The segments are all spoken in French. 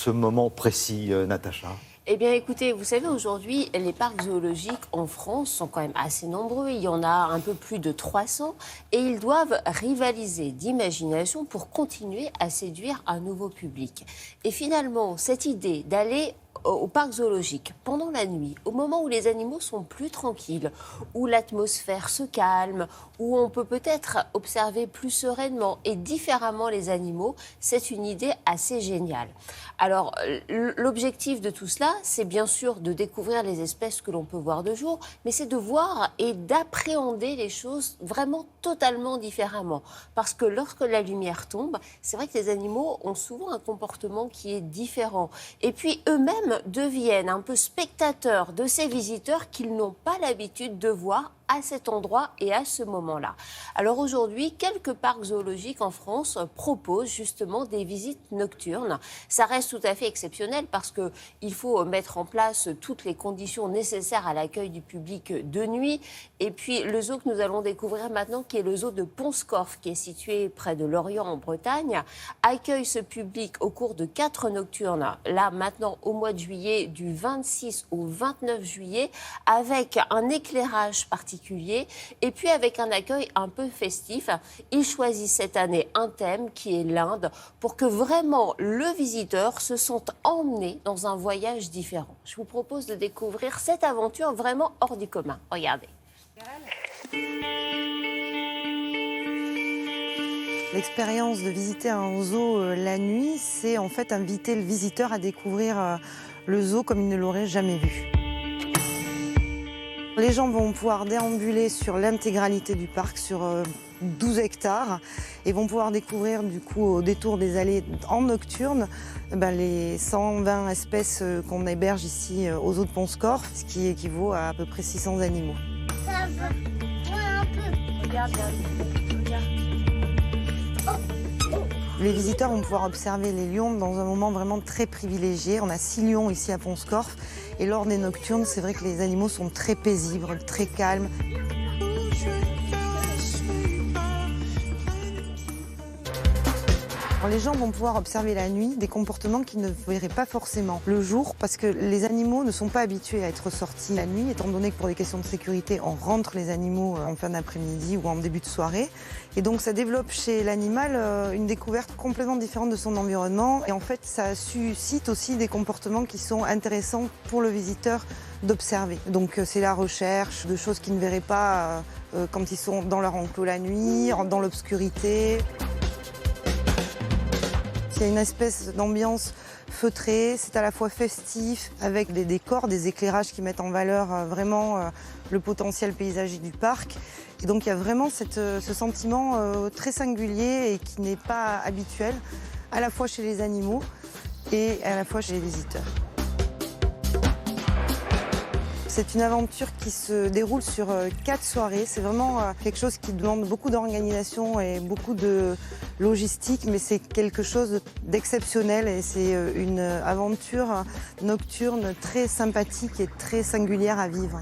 ce moment précis, Natacha? Eh bien, écoutez, vous savez, aujourd'hui, les parcs zoologiques en France sont quand même assez nombreux. Il y en a un peu plus de 300 et ils doivent rivaliser d'imagination pour continuer à séduire un nouveau public. Et finalement, cette idée d'aller au parc zoologique pendant la nuit, au moment où les animaux sont plus tranquilles, où l'atmosphère se calme, où on peut peut-être observer plus sereinement et différemment les animaux, c'est une idée assez géniale. Alors, l'objectif de tout cela, c'est bien sûr de découvrir les espèces que l'on peut voir de jour, mais c'est de voir et d'appréhender les choses vraiment totalement différemment. Parce que lorsque la lumière tombe, c'est vrai que les animaux ont souvent un comportement qui est différent. Et puis, eux-mêmes deviennent un peu spectateurs de ces visiteurs qu'ils n'ont pas l'habitude de voir à cet endroit et à ce moment-là. Alors aujourd'hui, quelques parcs zoologiques en France proposent justement des visites nocturnes. Ça reste tout à fait exceptionnel parce qu'il faut mettre en place toutes les conditions nécessaires à l'accueil du public de nuit. Et puis le zoo que nous allons découvrir maintenant, qui est le zoo de Pont-Scorff, qui est situé près de Lorient en Bretagne, accueille ce public au cours de 4 nocturnes, là maintenant au mois de juillet, du 26 au 29 juillet, avec un éclairage particulier et puis avec un accueil un peu festif. Il choisit cette année un thème qui est l'Inde pour que vraiment le visiteur se sente emmené dans un voyage différent. Je vous propose de découvrir cette aventure vraiment hors du commun. Regardez. L'expérience de visiter un zoo la nuit, c'est en fait inviter le visiteur à découvrir le zoo comme il ne l'aurait jamais vu. Les gens vont pouvoir déambuler sur l'intégralité du parc, sur 12 hectares, et vont pouvoir découvrir du coup au détour des allées en nocturne les 120 espèces qu'on héberge ici au zoo de Pont-Scorff, ce qui équivaut à peu près 600 animaux. Ça va. Ouais, un peu. Regarde. Les visiteurs vont pouvoir observer les lions dans un moment vraiment très privilégié. On a 6 lions ici à Pont-Scorff. Et lors des nocturnes, c'est vrai que les animaux sont très paisibles, très calmes. Alors, les gens vont pouvoir observer la nuit des comportements qu'ils ne verraient pas forcément le jour, parce que les animaux ne sont pas habitués à être sortis la nuit, étant donné que pour des questions de sécurité, on rentre les animaux en fin d'après-midi ou en début de soirée. Et donc ça développe chez l'animal une découverte complètement différente de son environnement. Et en fait, ça suscite aussi des comportements qui sont intéressants pour le visiteur d'observer. Donc c'est la recherche de choses qu'ils ne verraient pas quand ils sont dans leur enclos la nuit, dans l'obscurité. Il y a une espèce d'ambiance feutrée, c'est à la fois festif, avec des décors, des éclairages qui mettent en valeur vraiment le potentiel paysager du parc. Et donc il y a vraiment ce sentiment très singulier et qui n'est pas habituel, à la fois chez les animaux et à la fois chez les visiteurs. C'est une aventure qui se déroule sur 4 soirées. C'est vraiment quelque chose qui demande beaucoup d'organisation et beaucoup de logistique, mais c'est quelque chose d'exceptionnel et c'est une aventure nocturne très sympathique et très singulière à vivre.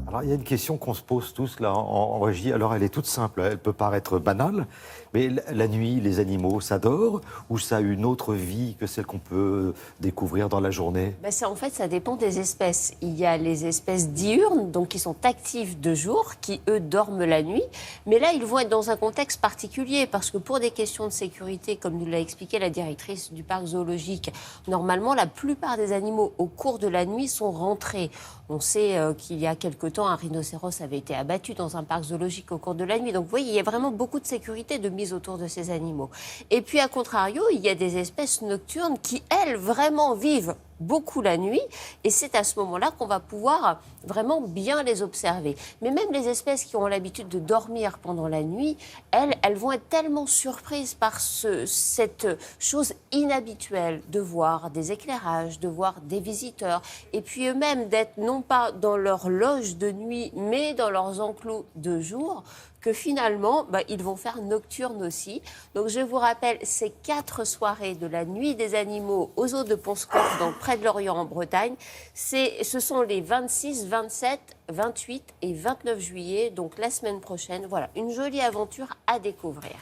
Alors, il y a une question qu'on se pose tous là en régie. Alors, elle est toute simple, elle peut paraître banale, mais la nuit, les animaux, ça dort ou ça a une autre vie que celle qu'on peut découvrir dans la journée? En fait, ça dépend des espèces. Il y a les espèces diurnes, donc qui sont actives de jour, qui, eux, dorment la nuit. Mais là, ils vont être dans un contexte particulier, parce que pour des questions de sécurité, comme nous l'a expliqué la directrice du parc zoologique, normalement, la plupart des animaux, au cours de la nuit, sont rentrés. On sait qu'il y a quelque temps, un rhinocéros avait été abattu dans un parc zoologique au cours de la nuit. Donc, vous voyez, il y a vraiment beaucoup de sécurité de mise autour de ces animaux. Et puis, à contrario, il y a des espèces nocturnes qui, elles, vraiment vivent beaucoup la nuit, et c'est à ce moment-là qu'on va pouvoir vraiment bien les observer. Mais même les espèces qui ont l'habitude de dormir pendant la nuit, elles vont être tellement surprises par cette chose inhabituelle de voir des éclairages, de voir des visiteurs, et puis eux-mêmes d'être non pas dans leur loge de nuit, mais dans leurs enclos de jour, que finalement, ils vont faire nocturne aussi. Donc, je vous rappelle, ces 4 soirées de la nuit des animaux aux zoo de Pont-Scorff, donc près de Lorient en Bretagne. Ce sont les 26, 27, 28 et 29 juillet, donc la semaine prochaine. Voilà, une jolie aventure à découvrir.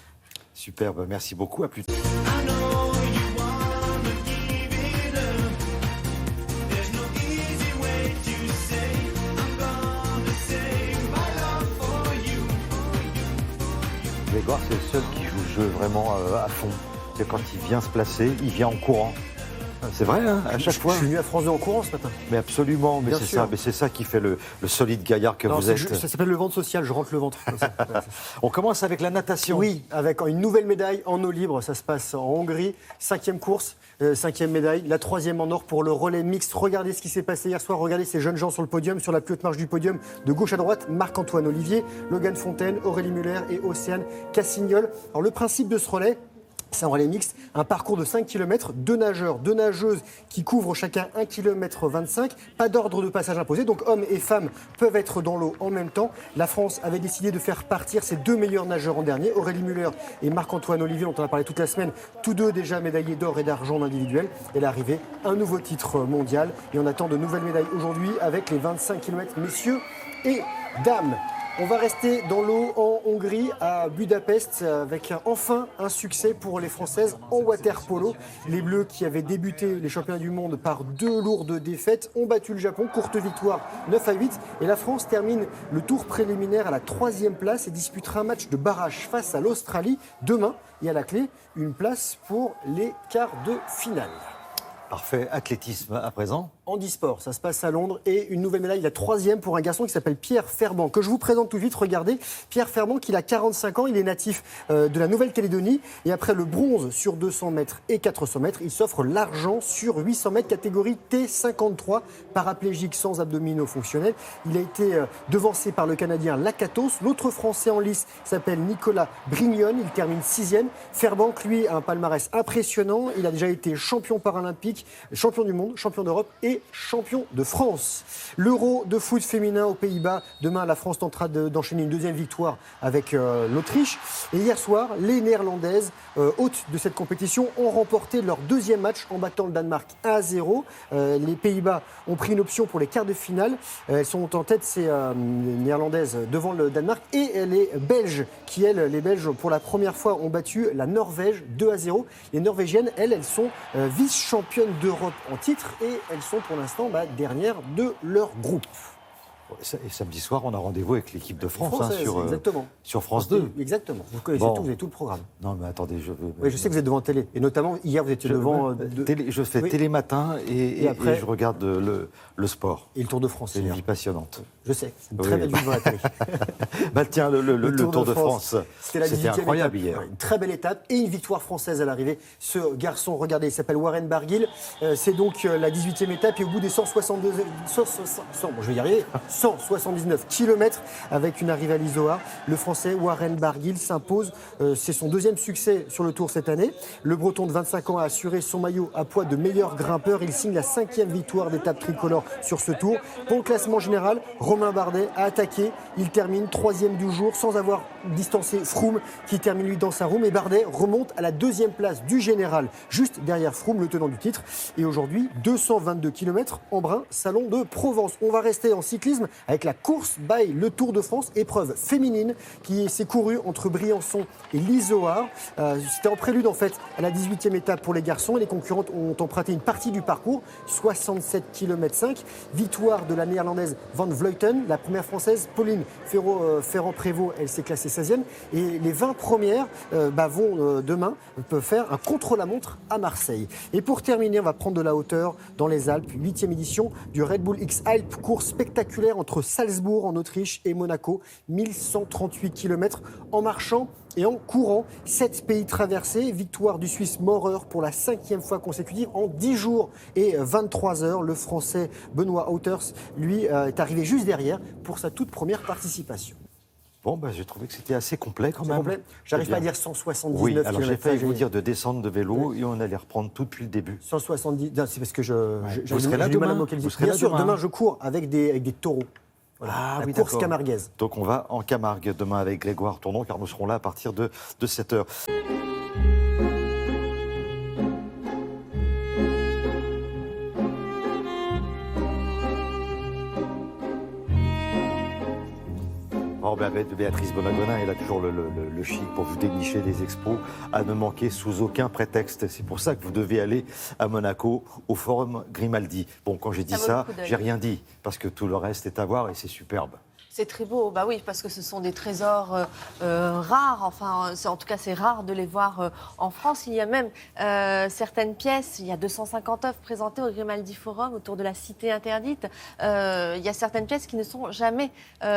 Superbe, merci beaucoup, à plus tard. Victoire, c'est le seul qui joue le jeu vraiment à fond. C'est quand il vient se placer, il vient en courant. C'est vrai, hein, à chaque fois. Je suis venu à France 2 en courant ce matin. Mais absolument, mais Bien c'est sûr. ça, mais c'est ça qui fait le solide gaillard que vous êtes. Ça s'appelle le ventre social, je rentre le ventre. Comme ça. Voilà, c'est ça. On commence avec la natation. Oui, avec une nouvelle médaille en eau libre, ça se passe en Hongrie. 5e course, 5e médaille, la 3e en or pour le relais mixte. Regardez ce qui s'est passé hier soir, regardez ces jeunes gens sur le podium, sur la plus haute marche du podium, de gauche à droite, Marc-Antoine Olivier, Logan Fontaine, Aurélie Muller et Océane Cassignol. Alors le principe de ce relais, c'est un relais mixte, un parcours de 5 km, 2 nageurs, 2 nageuses qui couvrent chacun 1 km 25, pas d'ordre de passage imposé, donc hommes et femmes peuvent être dans l'eau en même temps. La France avait décidé de faire partir ses 2 meilleurs nageurs en dernier, Aurélie Muller et Marc-Antoine Olivier, dont on a parlé toute la semaine, tous deux déjà médaillés d'or et d'argent en individuel. Et l'arrivée, un nouveau titre mondial, et on attend de nouvelles médailles aujourd'hui avec les 25 km messieurs et dames. On va rester dans l'eau en Hongrie, à Budapest, avec enfin un succès pour les Françaises en water-polo. Les Bleus, qui avaient débuté les championnats du monde par 2 lourdes défaites, ont battu le Japon. Courte victoire, 9-8. Et la France termine le tour préliminaire à la 3e place et disputera un match de barrage face à l'Australie demain. Et à la clé, une place pour les quarts de finale. Parfait. Athlétisme à présent. Handisport, ça se passe à Londres, et une nouvelle médaille, la 3e pour un garçon qui s'appelle Pierre Ferban, que je vous présente tout de suite. Regardez, Pierre Ferban, qui a 45 ans, il est natif de la Nouvelle-Calédonie, et après le bronze sur 200 mètres et 400 mètres, il s'offre l'argent sur 800 mètres, catégorie T53, paraplégique sans abdominaux fonctionnels. Il a été devancé par le Canadien Lakatos. L'autre Français en lice s'appelle Nicolas Brignon, il termine 6e. Ferban, lui, a un palmarès impressionnant, il a déjà été champion paralympique, champion du monde, champion d'Europe et champion de France. L'Euro de foot féminin aux Pays-Bas. Demain, la France tentera d'enchaîner une 2e victoire avec l'Autriche. Et hier soir, les Néerlandaises, hôtes de cette compétition, ont remporté leur 2e match en battant le Danemark 1-0. Les Pays-Bas ont pris une option pour les quarts de finale. Elles sont en tête, ces Néerlandaises, devant le Danemark. Et les Belges, qui, les Belges, pour la première fois, ont battu la Norvège 2-0. Les Norvégiennes, elles sont vice-championnes d'Europe en titre, et elles sont pour l'instant dernière de leur groupe. Et samedi soir, on a rendez-vous avec l'équipe de France sur France 2. Exactement. Vous connaissez tout, vous avez tout le programme. Non, mais attendez, Oui, je sais que vous êtes devant télé. Et notamment, hier, vous étiez devant... Je fais télé matin et après, je regarde le sport. Et le Tour de France. C'est une vie passionnante. Je sais, c'est une très belle vie devant la télé. Bah tiens, le Tour de France, c'était incroyable étape. hier. Une très belle étape et une victoire française à l'arrivée. Ce garçon, regardez, il s'appelle Warren Barguil. C'est donc la 18e étape, et au bout des 179 km avec une arrivée à l'Isoard, le Français Warren Barguil s'impose. C'est son 2e succès sur le Tour cette année. Le Breton de 25 ans a assuré son maillot à poids de meilleur grimpeur. Il signe la 5e victoire d'étape tricolore sur ce Tour. Pour le classement général, Romain Bardet a attaqué. Il termine 3e du jour sans avoir distancé Froome, qui termine lui dans sa roue. Et Bardet remonte à la 2e place du général, juste derrière Froome, le tenant du titre. Et aujourd'hui, 222 km en brun, salon de Provence. On va rester en cyclisme avec la course by le Tour de France, épreuve féminine qui s'est courue entre Briançon et l'Isoard. C'était en prélude en fait à la 18e étape pour les garçons, et les concurrentes ont emprunté une partie du parcours, 67 km 5. Victoire de la néerlandaise Van Vleuten, la première française Pauline Ferrand-Prévot, elle s'est classée 16e, et les 20 premières vont demain peuvent faire un contre-la-montre à Marseille. Et pour terminer, on va prendre de la hauteur dans les Alpes, 8e édition du Red Bull X Alpes, course spectaculaire entre Salzbourg en Autriche et Monaco, 1138 km en marchant et en courant. 7 pays traversés, victoire du Suisse Maurer pour la 5e fois consécutive en 10 jours et 23 heures. Le Français Benoît Wouters, lui, est arrivé juste derrière pour sa toute première participation. Bon, j'ai trouvé que c'était assez complet quand même. Complet. J'arrive pas à dire 179 oui, km. alors j'ai failli vous dire de descendre de vélo et on allait reprendre tout depuis le début. 170, non, c'est parce que vous serez là demain. Bien sûr, demain je cours avec des taureaux. Voilà, la course camarguaise. Donc on va en Camargue demain avec Grégoire Tournon, car nous serons là à partir de 7h. Béatrice Bonagonin, elle a toujours le chic pour vous dénicher des expos à ne manquer sous aucun prétexte. C'est pour ça que vous devez aller à Monaco, au Forum Grimaldi. Bon, quand j'ai dit ça, j'ai rien dit, parce que tout le reste est à voir et c'est superbe. C'est très beau, bah oui, parce que ce sont des trésors rares. Enfin, en tout cas, c'est rare de les voir en France. Il y a même certaines pièces. Il y a 250 œuvres présentées au Grimaldi Forum autour de la Cité interdite. Il y a certaines pièces qui ne sont jamais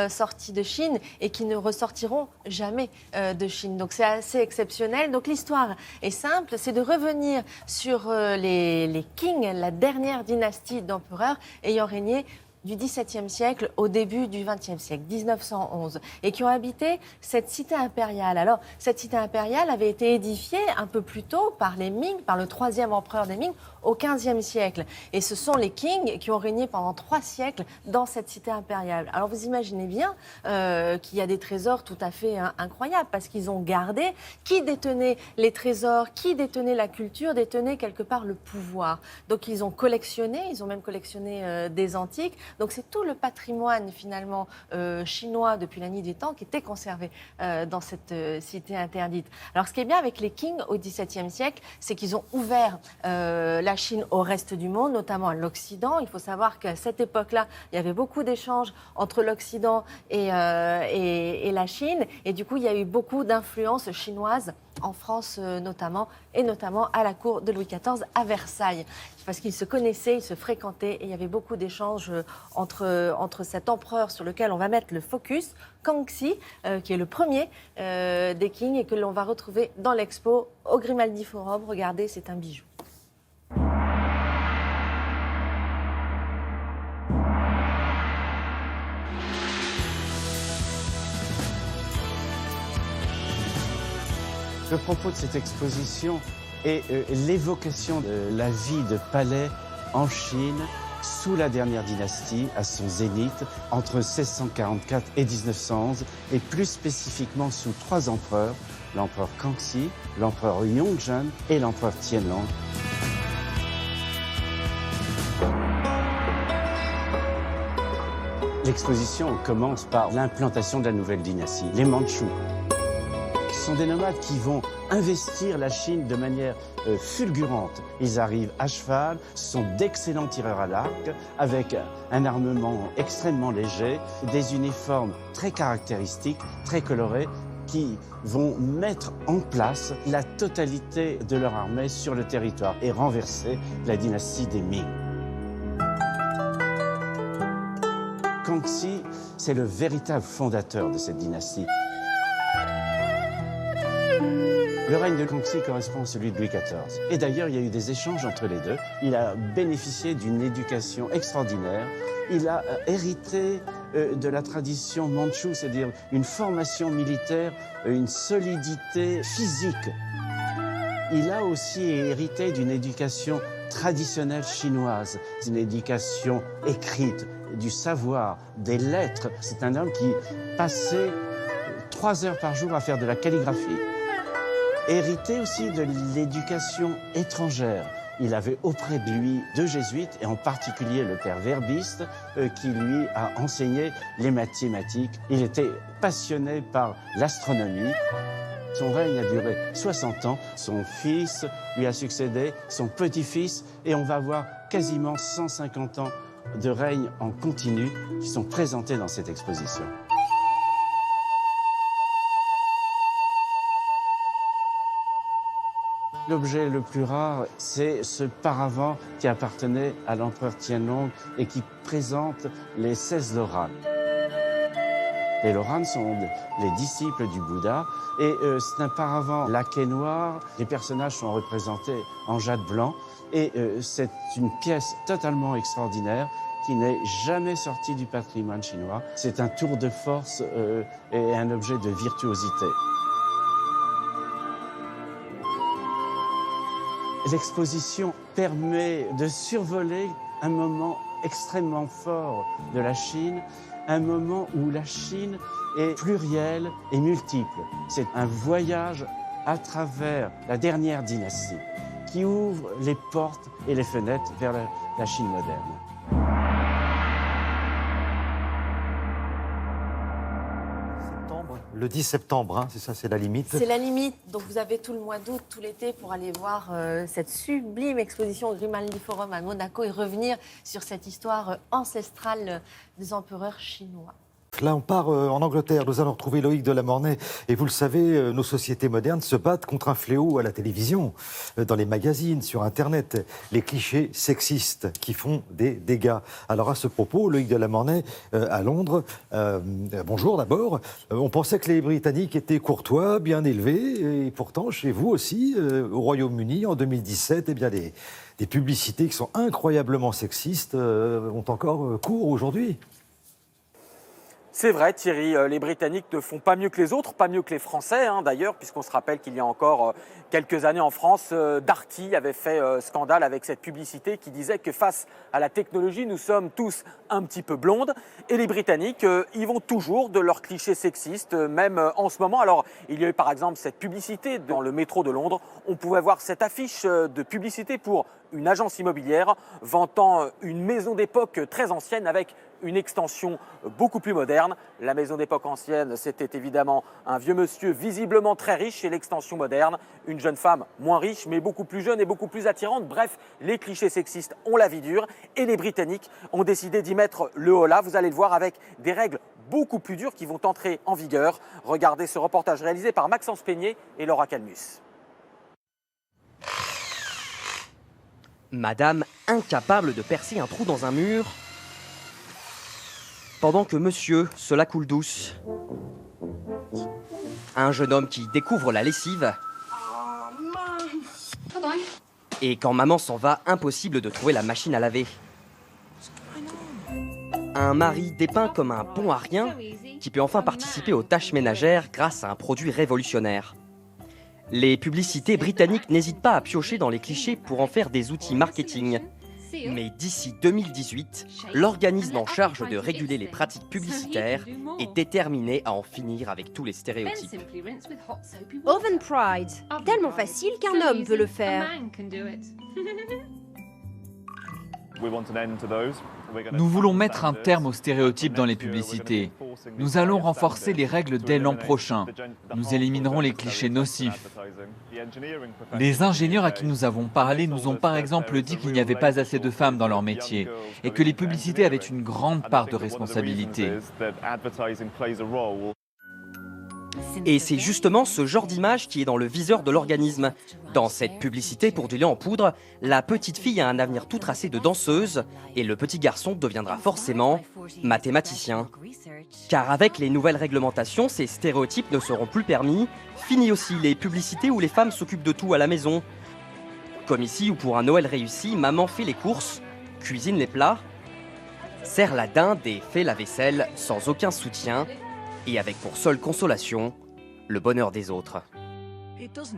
sorties de Chine et qui ne ressortiront jamais de Chine. Donc, c'est assez exceptionnel. Donc, l'histoire est simple, c'est de revenir sur les Qing, la dernière dynastie d'empereurs ayant régné du XVIIe siècle au début du XXe siècle, 1911, et qui ont habité cette cité impériale. Alors, cette cité impériale avait été édifiée un peu plus tôt par les Ming, par le troisième empereur des Ming, au XVe siècle. Et ce sont les Qing qui ont régné pendant 3 siècles dans cette cité impériale. Alors, vous imaginez bien qu'il y a des trésors tout à fait incroyables, parce qu'ils ont gardé qui détenait les trésors, qui détenait la culture, détenait quelque part le pouvoir. Donc, ils ont collectionné, ils ont même collectionné des antiques. Donc c'est tout le patrimoine finalement chinois depuis la nuit des temps qui était conservé dans cette cité interdite. Alors ce qui est bien avec les Qing au XVIIe siècle, c'est qu'ils ont ouvert la Chine au reste du monde, notamment à l'Occident. Il faut savoir qu'à cette époque-là, il y avait beaucoup d'échanges entre l'Occident et la Chine. Et du coup, il y a eu beaucoup d'influences chinoises en France notamment, et notamment à la cour de Louis XIV à Versailles. Parce qu'ils se connaissaient, ils se fréquentaient, et il y avait beaucoup d'échanges entre cet empereur sur lequel on va mettre le focus, Kangxi, qui est le premier des Qing, et que l'on va retrouver dans l'expo au Grimaldi Forum. Regardez, c'est un bijou. Le propos de cette exposition est l'évocation de la vie de palais en Chine sous la dernière dynastie, à son zénith, entre 1644 et 1911, et plus spécifiquement sous 3 empereurs, l'empereur Kangxi, l'empereur Yongzheng et l'empereur Tianlong. L'exposition commence par l'implantation de la nouvelle dynastie, les Mandchous. Ce sont des nomades qui vont investir la Chine de manière fulgurante. Ils arrivent à cheval, sont d'excellents tireurs à l'arc, avec un armement extrêmement léger, des uniformes très caractéristiques, très colorés, qui vont mettre en place la totalité de leur armée sur le territoire et renverser la dynastie des Ming. Kangxi, c'est le véritable fondateur de cette dynastie. Le règne de Kangxi correspond à celui de Louis XIV. Et d'ailleurs, il y a eu des échanges entre les deux. Il a bénéficié d'une éducation extraordinaire. Il a hérité de la tradition mandchoue, c'est-à-dire une formation militaire, une solidité physique. Il a aussi hérité d'une éducation traditionnelle chinoise, une éducation écrite, du savoir, des lettres. C'est un homme qui passait 3 heures par jour à faire de la calligraphie. Hérité aussi de l'éducation étrangère. Il avait auprès de lui 2 jésuites, et en particulier le père Verbiste, qui lui a enseigné les mathématiques. Il était passionné par l'astronomie. Son règne a duré 60 ans. Son fils lui a succédé, son petit-fils, et on va voir quasiment 150 ans de règne en continu qui sont présentés dans cette exposition. L'objet le plus rare, c'est ce paravent qui appartenait à l'empereur Tianlong et qui présente les 16 Loran. Les Loran sont les disciples du Bouddha et c'est un paravent laqué noir. Les personnages sont représentés en jade blanc et c'est une pièce totalement extraordinaire qui n'est jamais sortie du patrimoine chinois. C'est un tour de force et un objet de virtuosité. L'exposition permet de survoler un moment extrêmement fort de la Chine, un moment où la Chine est plurielle et multiple. C'est un voyage à travers la dernière dynastie qui ouvre les portes et les fenêtres vers la Chine moderne. Le 10 septembre, hein, c'est ça, c'est la limite. C'est la limite. Donc vous avez tout le mois d'août, tout l'été pour aller voir cette sublime exposition au Grimaldi Forum à Monaco et revenir sur cette histoire ancestrale des empereurs chinois. Là, on part en Angleterre. Nous allons retrouver Loïc Delamornay. Et vous le savez, nos sociétés modernes se battent contre un fléau à la télévision, dans les magazines, sur Internet. Les clichés sexistes qui font des dégâts. Alors, à ce propos, Loïc Delamornay, à Londres, bonjour d'abord. On pensait que les Britanniques étaient courtois, bien élevés. Et pourtant, chez vous aussi, au Royaume-Uni, en 2017, eh bien, des publicités qui sont incroyablement sexistes ont encore cours aujourd'hui. C'est vrai, Thierry, les Britanniques ne font pas mieux que les autres, pas mieux que les Français d'ailleurs, puisqu'on se rappelle qu'il y a encore quelques années en France, Darty avait fait scandale avec cette publicité qui disait que face à la technologie, nous sommes tous un petit peu blondes. Et les Britanniques, ils vont toujours de leurs clichés sexistes, même en ce moment. Alors, il y a eu par exemple cette publicité dans le métro de Londres. On pouvait voir cette affiche de publicité pour une agence immobilière vantant une maison d'époque très ancienne avec une extension beaucoup plus moderne. La maison d'époque ancienne, c'était évidemment un vieux monsieur visiblement très riche, et l'extension moderne, une jeune femme moins riche mais beaucoup plus jeune et beaucoup plus attirante. Bref, les clichés sexistes ont la vie dure et les Britanniques ont décidé d'y mettre le holà. Vous allez le voir avec des règles beaucoup plus dures qui vont entrer en vigueur. Regardez ce reportage réalisé par Maxence Peignet et Laura Calmus. Madame incapable de percer un trou dans un mur, pendant que monsieur se la coule douce. Un jeune homme qui découvre la lessive. Et quand maman s'en va, impossible de trouver la machine à laver. Un mari dépeint comme un bon à rien qui peut enfin participer aux tâches ménagères grâce à un produit révolutionnaire. Les publicités britanniques n'hésitent pas à piocher dans les clichés pour en faire des outils marketing. Mais d'ici 2018, l'organisme en charge de réguler les pratiques publicitaires est déterminé à en finir avec tous les stéréotypes. Oven Pride, tellement facile qu'un homme peut le faire. Nous voulons mettre un terme aux stéréotypes dans les publicités. Nous allons renforcer les règles dès l'an prochain. Nous éliminerons les clichés nocifs. Les ingénieurs à qui nous avons parlé nous ont par exemple dit qu'il n'y avait pas assez de femmes dans leur métier et que les publicités avaient une grande part de responsabilité. Et c'est justement ce genre d'image qui est dans le viseur de l'organisme. Dans cette publicité pour du lait en poudre, la petite fille a un avenir tout tracé de danseuse et le petit garçon deviendra forcément mathématicien. Car avec les nouvelles réglementations, ces stéréotypes ne seront plus permis. Fini aussi les publicités où les femmes s'occupent de tout à la maison. Comme ici où pour un Noël réussi, maman fait les courses, cuisine les plats, sert la dinde et fait la vaisselle sans aucun soutien et avec pour seule consolation le bonheur des autres.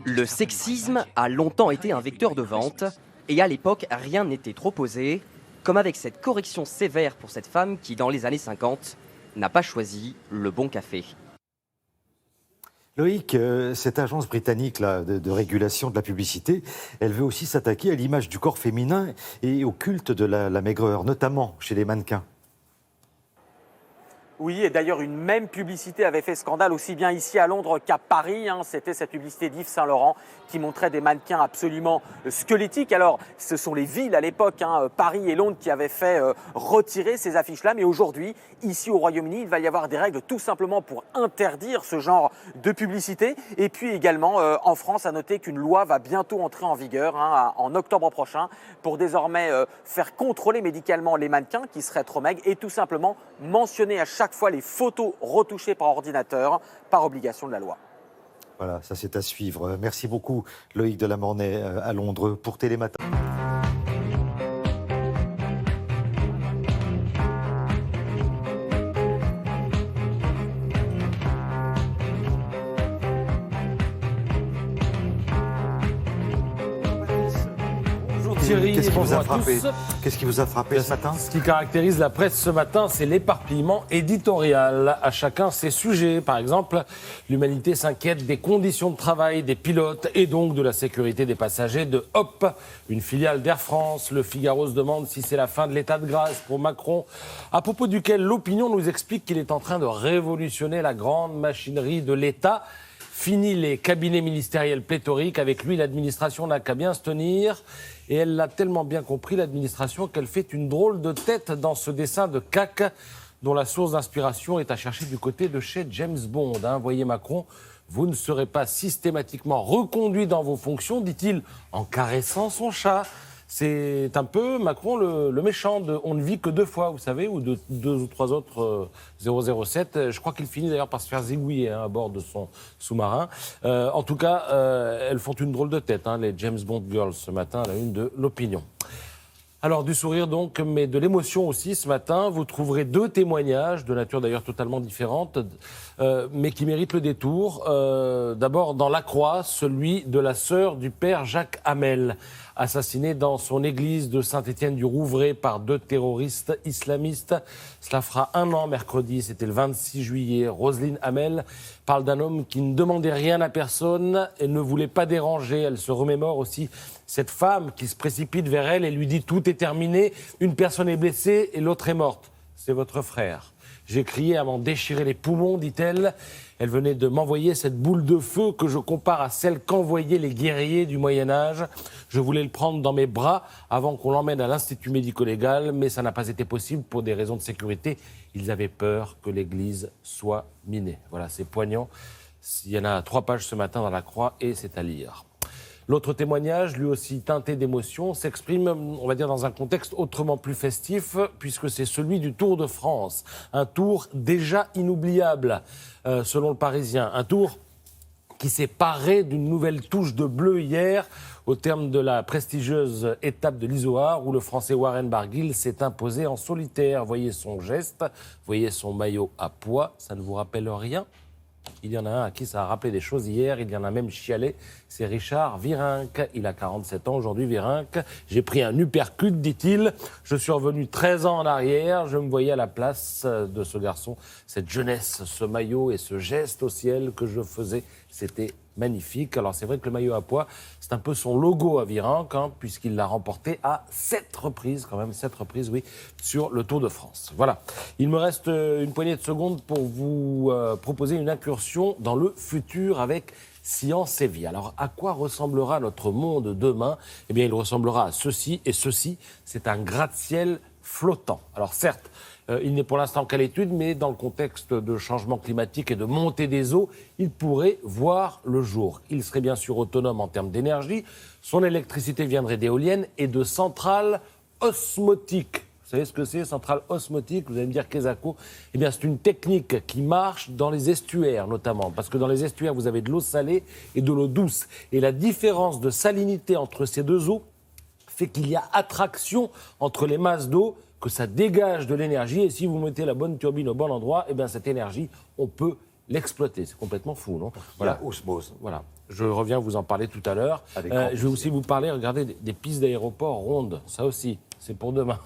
Le sexisme a longtemps été un vecteur de vente et à l'époque rien n'était trop osé, comme avec cette correction sévère pour cette femme qui dans les années 50 n'a pas choisi le bon café. Loïc, cette agence britannique là, de régulation de la publicité, elle veut aussi s'attaquer à l'image du corps féminin et au culte de la maigreur, notamment chez les mannequins. Oui, et d'ailleurs, une même publicité avait fait scandale aussi bien ici à Londres qu'à Paris. C'était cette publicité d'Yves Saint Laurent qui montrait des mannequins absolument squelettiques. Alors, ce sont les villes à l'époque, Paris et Londres, qui avaient fait retirer ces affiches-là. Mais aujourd'hui, ici au Royaume-Uni, il va y avoir des règles tout simplement pour interdire ce genre de publicité. Et puis également, en France, à noter qu'une loi va bientôt entrer en vigueur, en octobre prochain, pour désormais faire contrôler médicalement les mannequins qui seraient trop maigres et tout simplement mentionner à chaque fois les photos retouchées par ordinateur, par obligation de la loi. Voilà, ça c'est à suivre. Merci beaucoup Loïc Delamornay à Londres pour Télématin. Thierry, Qu'est-ce qui vous a bonjour à frappé tous. Qu'est-ce qui vous a frappé ce matin? Ce qui caractérise la presse ce matin, c'est l'éparpillement éditorial. À chacun ses sujets. Par exemple, l'humanité s'inquiète des conditions de travail des pilotes et donc de la sécurité des passagers de Hop, une filiale d'Air France. Le Figaro se demande si c'est la fin de l'état de grâce pour Macron, à propos duquel l'opinion nous explique qu'il est en train de révolutionner la grande machinerie de l'État. Fini les cabinets ministériels pléthoriques. Avec lui, l'administration n'a qu'à bien se tenir. Et elle l'a tellement bien compris, l'administration, qu'elle fait une drôle de tête dans ce dessin de CAC dont la source d'inspiration est à chercher du côté de chez James Bond. Voyez Macron, vous ne serez pas systématiquement reconduit dans vos fonctions, dit-il en caressant son chat. C'est un peu Macron le méchant de On ne vit que 2 fois, vous savez, ou de 2 ou 3 autres 007. Je crois qu'il finit d'ailleurs par se faire zigouiller à bord de son sous-marin. En tout cas, elles font une drôle de tête, les James Bond Girls, ce matin, à la une de l'Opinion. Alors, du sourire donc, mais de l'émotion aussi ce matin. Vous trouverez 2 témoignages, de nature d'ailleurs totalement différente, mais qui méritent le détour. D'abord, dans La Croix, celui de la sœur du père Jacques Hamel, assassiné dans son église de Saint-Étienne-du-Rouvray par 2 terroristes islamistes. Cela fera 1 an mercredi, c'était le 26 juillet. Roselyne Hamel parle d'un homme qui ne demandait rien à personne et ne voulait pas déranger. Elle se remémore aussi cette femme qui se précipite vers elle et lui dit « Tout est terminé, une personne est blessée et l'autre est morte. C'est votre frère. » J'ai crié à m'en déchirer les poumons, dit-elle. Elle venait de m'envoyer cette boule de feu que je compare à celle qu'envoyaient les guerriers du Moyen-Âge. Je voulais le prendre dans mes bras avant qu'on l'emmène à l'Institut médico-légal, mais ça n'a pas été possible pour des raisons de sécurité. Ils avaient peur que l'église soit minée. Voilà, c'est poignant. Il y en a 3 pages ce matin dans La Croix et c'est à lire. L'autre témoignage, lui aussi teinté d'émotion, s'exprime, on va dire, dans un contexte autrement plus festif, puisque c'est celui du Tour de France. Un tour déjà inoubliable, selon le Parisien. Un tour qui s'est paré d'une nouvelle touche de bleu hier, au terme de la prestigieuse étape de l'Izoard, où le Français Warren Barguil s'est imposé en solitaire. Voyez son geste, voyez son maillot à pois, ça ne vous rappelle rien ? Il y en a un à qui ça a rappelé des choses hier, il y en a même chialé, c'est Richard Virenque. Il a 47 ans aujourd'hui, Virenque. J'ai pris un uppercut, dit-il. Je suis revenu 13 ans en arrière, je me voyais à la place de ce garçon, cette jeunesse, ce maillot et ce geste au ciel que je faisais, c'était magnifique. Alors c'est vrai que le maillot à pois, c'est un peu son logo à Virenque, puisqu'il l'a remporté à 7 reprises, quand même 7 reprises, oui, sur le Tour de France. Voilà. Il me reste une poignée de secondes pour vous proposer une incursion dans le futur avec Science et Vie. Alors, à quoi ressemblera notre monde demain ? Eh bien, il ressemblera à ceci, et ceci, c'est un gratte-ciel flottant. Alors certes, il n'est pour l'instant qu'à l'étude, mais dans le contexte de changement climatique et de montée des eaux, il pourrait voir le jour. Il serait bien sûr autonome en termes d'énergie. Son électricité viendrait d'éoliennes et de centrales osmotiques. Vous savez ce que c'est, centrale osmotique ? Vous allez me dire, Kesako. Eh bien, c'est une technique qui marche dans les estuaires, notamment. Parce que dans les estuaires, vous avez de l'eau salée et de l'eau douce. Et la différence de salinité entre ces 2 eaux fait qu'il y a attraction entre les masses d'eau, que ça dégage de l'énergie. Et si vous mettez la bonne turbine au bon endroit, eh bien, cette énergie, on peut l'exploiter. C'est complètement fou, non ? Voilà, osmose. Voilà. Je reviens vous en parler tout à l'heure. Je vais aussi vous parler, regardez, des pistes d'aéroport rondes. Ça aussi, c'est pour demain.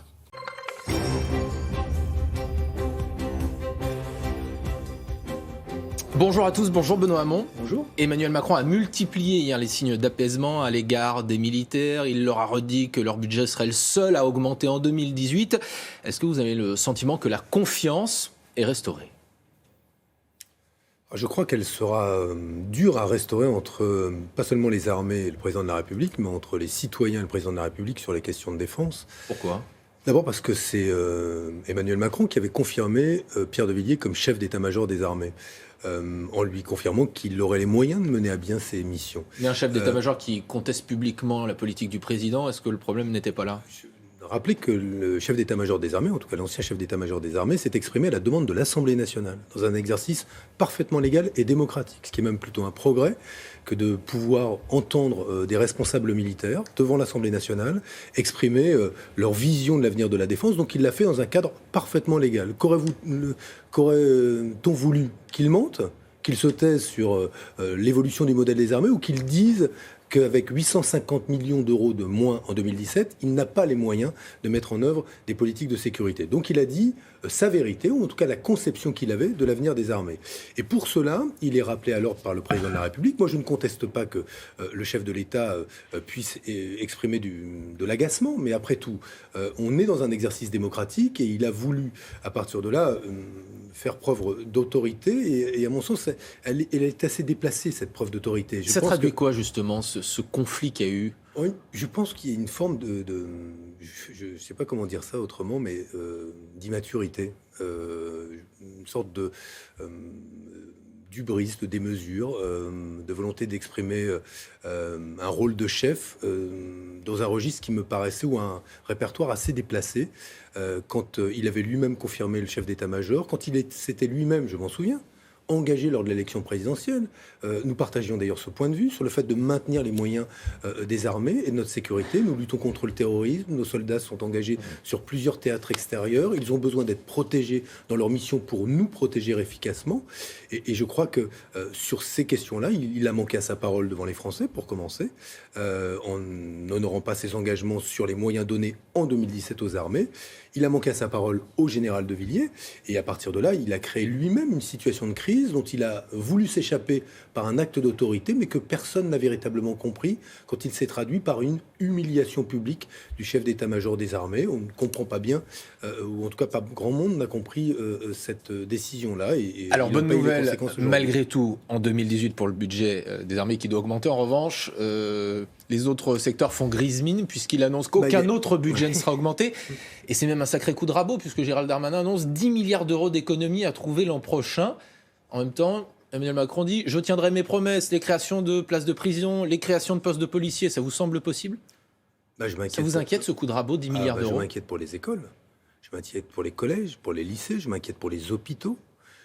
Bonjour à tous, bonjour Benoît Hamon. Bonjour. Emmanuel Macron a multiplié hier les signes d'apaisement à l'égard des militaires. Il leur a redit que leur budget serait le seul à augmenter en 2018. Est-ce que vous avez le sentiment que la confiance est restaurée ? Je crois qu'elle sera dure à restaurer entre, pas seulement les armées et le président de la République, mais entre les citoyens et le président de la République sur les questions de défense. Pourquoi ? D'abord parce que c'est Emmanuel Macron qui avait confirmé Pierre de Villiers comme chef d'état-major des armées. En lui confirmant qu'il aurait les moyens de mener à bien ses missions. Mais un chef d'état-major qui conteste publiquement la politique du président, est-ce que le problème n'était pas là ? Rappelez que le chef d'état-major des armées, en tout cas l'ancien chef d'état-major des armées, s'est exprimé à la demande de l'Assemblée nationale, dans un exercice parfaitement légal et démocratique, ce qui est même plutôt un progrès que de pouvoir entendre des responsables militaires devant l'Assemblée nationale exprimer leur vision de l'avenir de la défense. Donc il l'a fait dans un cadre parfaitement légal. Qu'aurait-on voulu qu'il mente, qu'il se taise sur l'évolution du modèle des armées ou qu'il dise qu'avec 850 millions d'euros de moins en 2017, il n'a pas les moyens de mettre en œuvre des politiques de sécurité. Donc il a dit sa vérité, ou en tout cas la conception qu'il avait de l'avenir des armées. Et pour cela, il est rappelé à l'ordre par le président de la République. Moi, je ne conteste pas que le chef de l'État puisse exprimer de l'agacement, mais après tout, on est dans un exercice démocratique et il a voulu, à partir de là, faire preuve d'autorité. Et à mon sens, elle est assez déplacée, cette preuve d'autorité. Ça traduit quoi, justement, ce conflit qu'il y a eu ? Oui, je pense qu'il y a une forme je ne sais pas comment dire ça autrement, mais d'immaturité, une sorte de d'hubris, de démesure, de volonté d'exprimer un rôle de chef dans un registre qui me paraissait, ou un répertoire assez déplacé, quand il avait lui-même confirmé le chef d'état-major, quand s'était lui-même, je m'en souviens, engagé lors de l'élection présidentielle. Nous partagions d'ailleurs ce point de vue sur le fait de maintenir les moyens des armées et de notre sécurité. Nous luttons contre le terrorisme. Nos soldats sont engagés sur plusieurs théâtres extérieurs. Ils ont besoin d'être protégés dans leur mission pour nous protéger efficacement. Et je crois que sur ces questions-là, il a manqué à sa parole devant les Français, pour commencer, en n'honorant pas ses engagements sur les moyens donnés en 2017 aux armées. Il a manqué à sa parole au général de Villiers. Et à partir de là, il a créé lui-même une situation de crise dont il a voulu s'échapper par un acte d'autorité, mais que personne n'a véritablement compris quand il s'est traduit par une humiliation publique du chef d'état-major des armées. On ne comprend pas bien, ou en tout cas pas grand monde n'a compris cette décision-là. Alors, bonne nouvelle, malgré tout, en 2018 pour le budget des armées qui doit augmenter. En revanche, les autres secteurs font grise mine puisqu'il annonce qu'aucun autre budget ne sera augmenté. Et c'est même un sacré coup de rabot puisque Gérald Darmanin annonce 10 milliards d'euros d'économies à trouver l'an prochain. En même temps, Emmanuel Macron dit « Je tiendrai mes promesses, les créations de places de prison, les créations de postes de policiers, ça vous semble possible ?» Ça vous inquiète ce coup de rabot, 10 milliards d'euros? Je m'inquiète pour les écoles, je m'inquiète pour les collèges, pour les lycées, je m'inquiète pour les hôpitaux.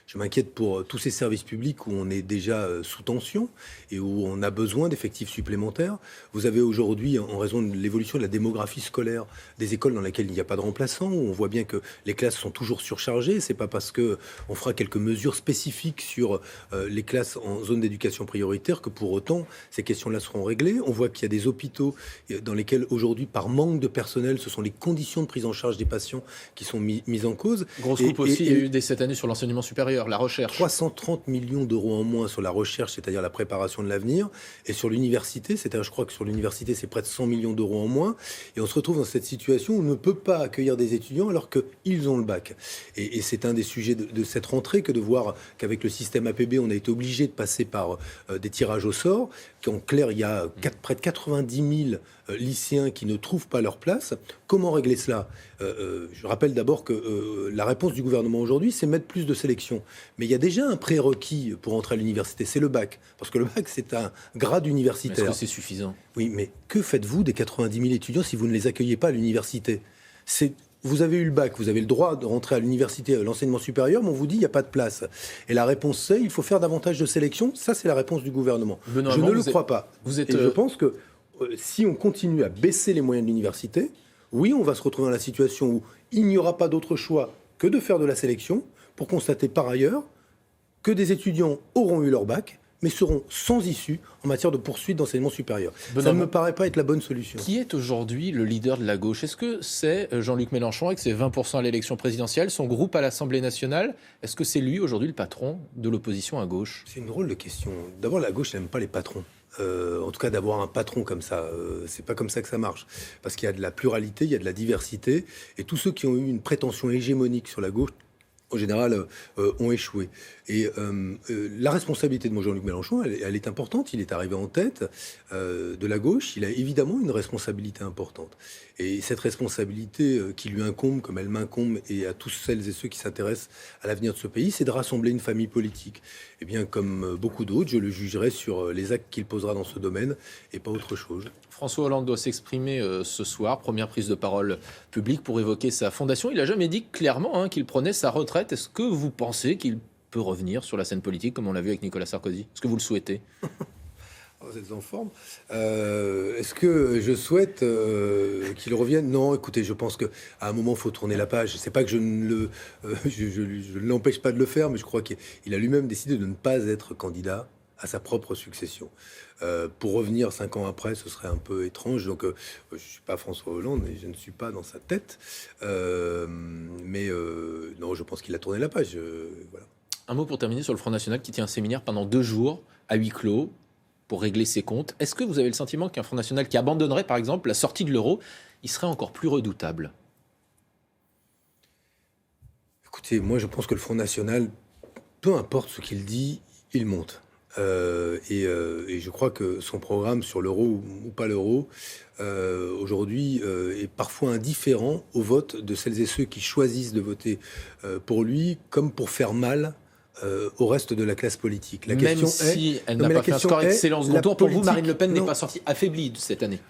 Je m'inquiète pour tous ces services publics où on est déjà sous tension et où on a besoin d'effectifs supplémentaires. Vous avez aujourd'hui, en raison de l'évolution de la démographie scolaire, des écoles dans lesquelles il n'y a pas de remplaçants, où on voit bien que les classes sont toujours surchargées. C'est pas parce qu'on fera quelques mesures spécifiques sur les classes en zone d'éducation prioritaire que pour autant ces questions-là seront réglées. On voit qu'il y a des hôpitaux dans lesquels aujourd'hui, par manque de personnel, ce sont les conditions de prise en charge des patients qui sont mises en cause. Grosse coupe aussi, il y a eu dès cette année sur l'enseignement supérieur. La recherche. 330 millions d'euros en moins sur la recherche, c'est-à-dire la préparation de l'avenir, et sur l'université, c'est-à-dire je crois que sur l'université c'est près de 100 millions d'euros en moins, et on se retrouve dans cette situation où on ne peut pas accueillir des étudiants alors qu'ils ont le bac. Et c'est un des sujets de cette rentrée que de voir qu'avec le système APB on a été obligé de passer par des tirages au sort, qu'en clair il y a près de 90 000 lycéens qui ne trouvent pas leur place. Comment régler cela? Je rappelle d'abord que la réponse du gouvernement aujourd'hui, c'est mettre plus de sélection. Mais il y a déjà un prérequis pour entrer à l'université, c'est le bac. Parce que le bac, c'est un grade universitaire. Est-ce que c'est suffisant? Oui, mais que faites-vous des 90 000 étudiants si vous ne les accueillez pas à l'université? Vous avez eu le bac, vous avez le droit de rentrer à l'université, à l'enseignement supérieur, mais on vous dit il n'y a pas de place. Et la réponse c'est il faut faire davantage de sélection. Ça, c'est la réponse du gouvernement. Benoît, je ne le crois pas. Et je pense que si on continue à baisser les moyens de l'université, oui, on va se retrouver dans la situation où il n'y aura pas d'autre choix que de faire de la sélection pour constater par ailleurs que des étudiants auront eu leur bac, mais seront sans issue en matière de poursuite d'enseignement supérieur. Ça ne me paraît pas être la bonne solution. Qui est aujourd'hui le leader de la gauche? Est-ce que c'est Jean-Luc Mélenchon avec ses 20% à l'élection présidentielle, son groupe à l'Assemblée nationale? Est-ce que c'est lui aujourd'hui le patron de l'opposition à gauche? C'est une drôle de question. D'abord, la gauche n'aime pas les patrons. En tout cas, d'avoir un patron comme ça, c'est pas comme ça que ça marche. Parce qu'il y a de la pluralité, il y a de la diversité, et tous ceux qui ont eu une prétention hégémonique sur la gauche, en général, ont échoué. Et la responsabilité de Jean-Luc Mélenchon, elle est importante. Il est arrivé en tête de la gauche. Il a évidemment une responsabilité importante. Et cette responsabilité qui lui incombe, comme elle m'incombe, et à tous celles et ceux qui s'intéressent à l'avenir de ce pays, c'est de rassembler une famille politique. Et bien, comme beaucoup d'autres, je le jugerai sur les actes qu'il posera dans ce domaine et pas autre chose. François Hollande doit s'exprimer ce soir, première prise de parole publique pour évoquer sa fondation. Il n'a jamais dit clairement qu'il prenait sa retraite. Est-ce que vous pensez qu'il peut revenir sur la scène politique comme on l'a vu avec Nicolas Sarkozy? Est-ce que vous le souhaitez? Vous êtes en forme. Est-ce que je souhaite qu'il revienne? Non, écoutez, je pense qu'à un moment, il faut tourner la page. C'est pas que je ne l'empêche pas de le faire, mais je crois qu'il a lui-même décidé de ne pas être candidat à sa propre succession. Pour revenir 5 ans après, ce serait un peu étrange. Donc, je ne suis pas François Hollande et je ne suis pas dans sa tête. Mais non, je pense qu'il a tourné la page. Voilà. Un mot pour terminer sur le Front National qui tient un séminaire pendant 2 jours à huis clos pour régler ses comptes. Est-ce que vous avez le sentiment qu'un Front National qui abandonnerait, par exemple, la sortie de l'euro, il serait encore plus redoutable? Écoutez, moi, je pense que le Front National, peu importe ce qu'il dit, il monte. Et je crois que son programme sur l'euro ou pas l'euro, aujourd'hui, est parfois indifférent au vote de celles et ceux qui choisissent de voter pour lui, comme pour faire mal au reste de la classe politique. La Même si elle n'a pas fait un score excellent au second tour, pour vous, Marine Le Pen n'est pas sortie affaiblie cette année.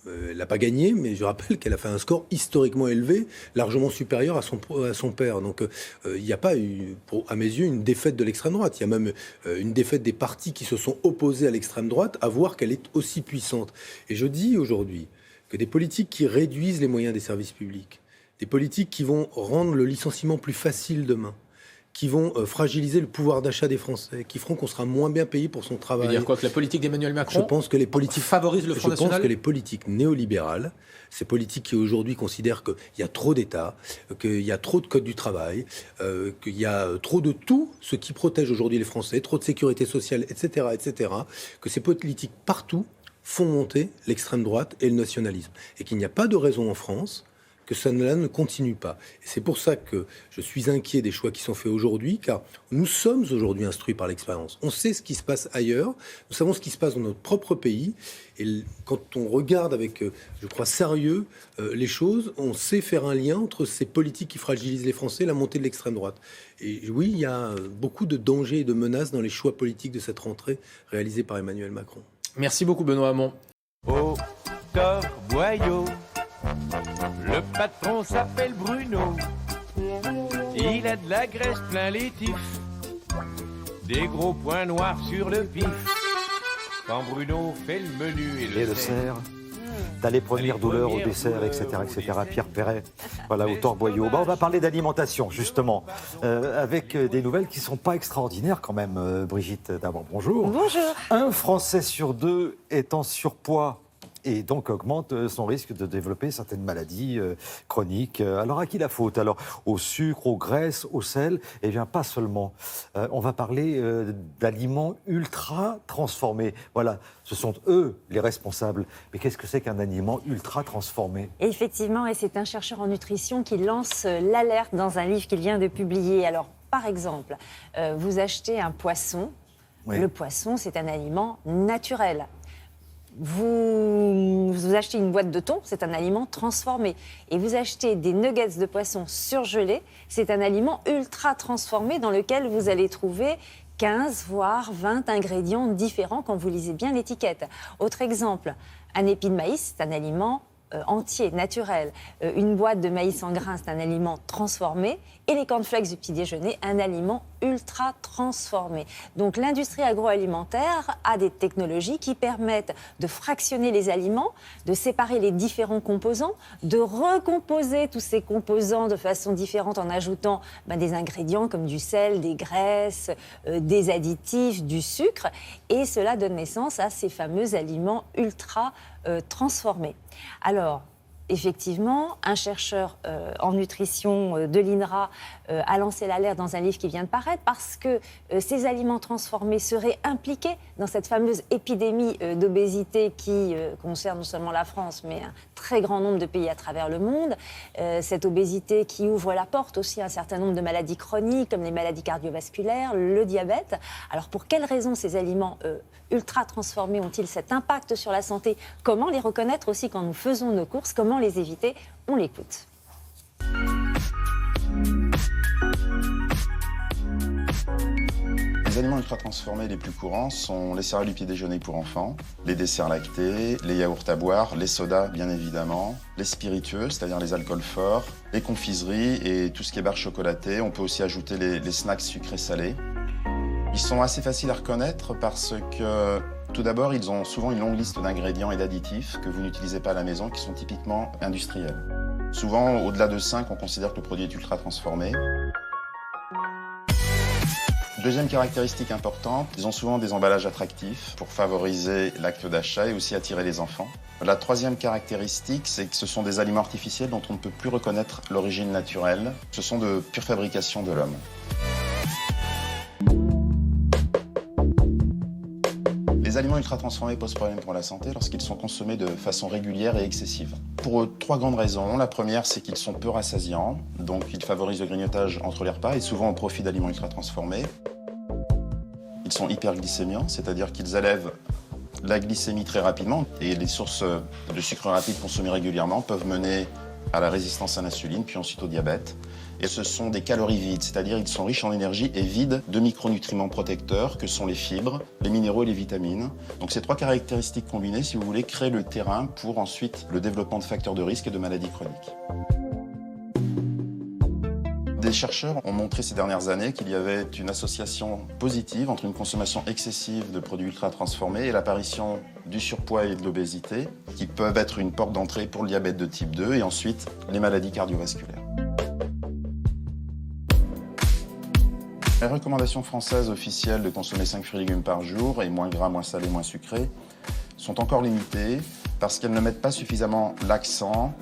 Elle n'a pas gagné, mais je rappelle qu'elle a fait un score historiquement élevé, largement supérieur à son père. Donc il n'y a pas eu, à mes yeux, une défaite de l'extrême droite. Il y a même une défaite des partis qui se sont opposés à l'extrême droite, à voir qu'elle est aussi puissante. Et je dis aujourd'hui que des politiques qui réduisent les moyens des services publics, des politiques qui vont rendre le licenciement plus facile demain, qui vont fragiliser le pouvoir d'achat des Français, qui feront qu'on sera moins bien payé pour son travail. Vous dire quoi, que la politique d'Emmanuel Macron favorise le Front National ? Je pense que les politiques néolibérales, ces politiques qui aujourd'hui considèrent qu'il y a trop d'État, qu'il y a trop de code du travail, qu'il y a trop de tout ce qui protège aujourd'hui les Français, trop de sécurité sociale, etc., que ces politiques partout font monter l'extrême droite et le nationalisme. Et qu'il n'y a pas de raison en France que cela ne continue pas. Et c'est pour ça que je suis inquiet des choix qui sont faits aujourd'hui, car nous sommes aujourd'hui instruits par l'expérience. On sait ce qui se passe ailleurs, nous savons ce qui se passe dans notre propre pays, et quand on regarde avec, je crois, sérieux les choses, on sait faire un lien entre ces politiques qui fragilisent les Français et la montée de l'extrême droite. Et oui, il y a beaucoup de dangers et de menaces dans les choix politiques de cette rentrée réalisés par Emmanuel Macron. Merci beaucoup, Benoît Hamon. Au Torboyau, le patron s'appelle Bruno. Il a de la graisse plein les tifs, des gros points noirs sur le pif. Quand Bruno fait le menu et le cerf, t'as les premières douleurs au dessert, etc. Pierre Perret, voilà, au Torboyau. On va parler d'alimentation, justement, avec des nouvelles qui ne sont pas extraordinaires quand même. Brigitte, d'abord, bonjour. Bonjour. Un Français sur deux est en surpoids et donc augmente son risque de développer certaines maladies chroniques. Alors à qui la faute? Alors au sucre, aux graisses, au sel? Eh bien pas seulement. On va parler d'aliments ultra transformés. Voilà, ce sont eux les responsables. Mais qu'est-ce que c'est qu'un aliment ultra transformé? Effectivement, et c'est un chercheur en nutrition qui lance l'alerte dans un livre qu'il vient de publier. Alors par exemple, vous achetez un poisson. Oui. Le poisson, c'est un aliment naturel. Vous achetez une boîte de thon, c'est un aliment transformé. Et vous achetez des nuggets de poisson surgelés, c'est un aliment ultra transformé dans lequel vous allez trouver 15 voire 20 ingrédients différents quand vous lisez bien l'étiquette. Autre exemple, un épi de maïs, c'est un aliment entier, naturel. Une boîte de maïs en grains, c'est un aliment transformé. Et les cornflakes du petit déjeuner, un aliment ultra transformé. Donc l'industrie agroalimentaire a des technologies qui permettent de fractionner les aliments, de séparer les différents composants, de recomposer tous ces composants de façon différente en ajoutant des ingrédients comme du sel, des graisses, des additifs, du sucre. Et cela donne naissance à ces fameux aliments ultra transformés. Alors, effectivement, un chercheur en nutrition de l'INRA a lancé l'alerte dans un livre qui vient de paraître parce que ces aliments transformés seraient impliqués dans cette fameuse épidémie d'obésité qui concerne non seulement la France, mais un très grand nombre de pays à travers le monde. Cette obésité qui ouvre la porte aussi à un certain nombre de maladies chroniques, comme les maladies cardiovasculaires, le diabète. Alors, pour quelles raisons ces aliments ultra transformés ont-ils cet impact sur la santé? Comment les reconnaître aussi quand nous faisons nos courses? Comment les éviter? On l'écoute. Les aliments ultra transformés les plus courants sont les céréales du petit déjeuner pour enfants, les desserts lactés, les yaourts à boire, les sodas bien évidemment, les spiritueux, c'est-à-dire les alcools forts, les confiseries et tout ce qui est barres chocolatées. On peut aussi ajouter les snacks sucrés salés. Ils sont assez faciles à reconnaître parce que, tout d'abord, ils ont souvent une longue liste d'ingrédients et d'additifs que vous n'utilisez pas à la maison, qui sont typiquement industriels. Souvent, au-delà de 5, on considère que le produit est ultra transformé. Deuxième caractéristique importante, ils ont souvent des emballages attractifs pour favoriser l'acte d'achat et aussi attirer les enfants. La troisième caractéristique, c'est que ce sont des aliments artificiels dont on ne peut plus reconnaître l'origine naturelle. Ce sont de pure fabrication de l'homme. Les aliments ultra transformés posent problème pour la santé lorsqu'ils sont consommés de façon régulière et excessive. Pour 3 grandes raisons. La première, c'est qu'ils sont peu rassasiants, donc ils favorisent le grignotage entre les repas et souvent au profit d'aliments ultra transformés. Ils Ils sont hyperglycémiants, c'est-à-dire qu'ils élèvent la glycémie très rapidement. Et les sources de sucre rapide consommées régulièrement peuvent mener à la résistance à l'insuline, puis ensuite au diabète. Et ce sont des calories vides, c'est-à-dire ils sont riches en énergie et vides de micronutriments protecteurs que sont les fibres, les minéraux et les vitamines. Donc ces trois caractéristiques combinées, si vous voulez, créent le terrain pour ensuite le développement de facteurs de risque et de maladies chroniques. Des chercheurs ont montré ces dernières années qu'il y avait une association positive entre une consommation excessive de produits ultra-transformés et l'apparition du surpoids et de l'obésité, qui peuvent être une porte d'entrée pour le diabète de type 2 et ensuite les maladies cardiovasculaires. Les recommandations françaises officielles de consommer 5 fruits et légumes par jour et moins gras, moins salé, moins sucré sont encore limitées parce qu'elles ne mettent pas suffisamment l'accent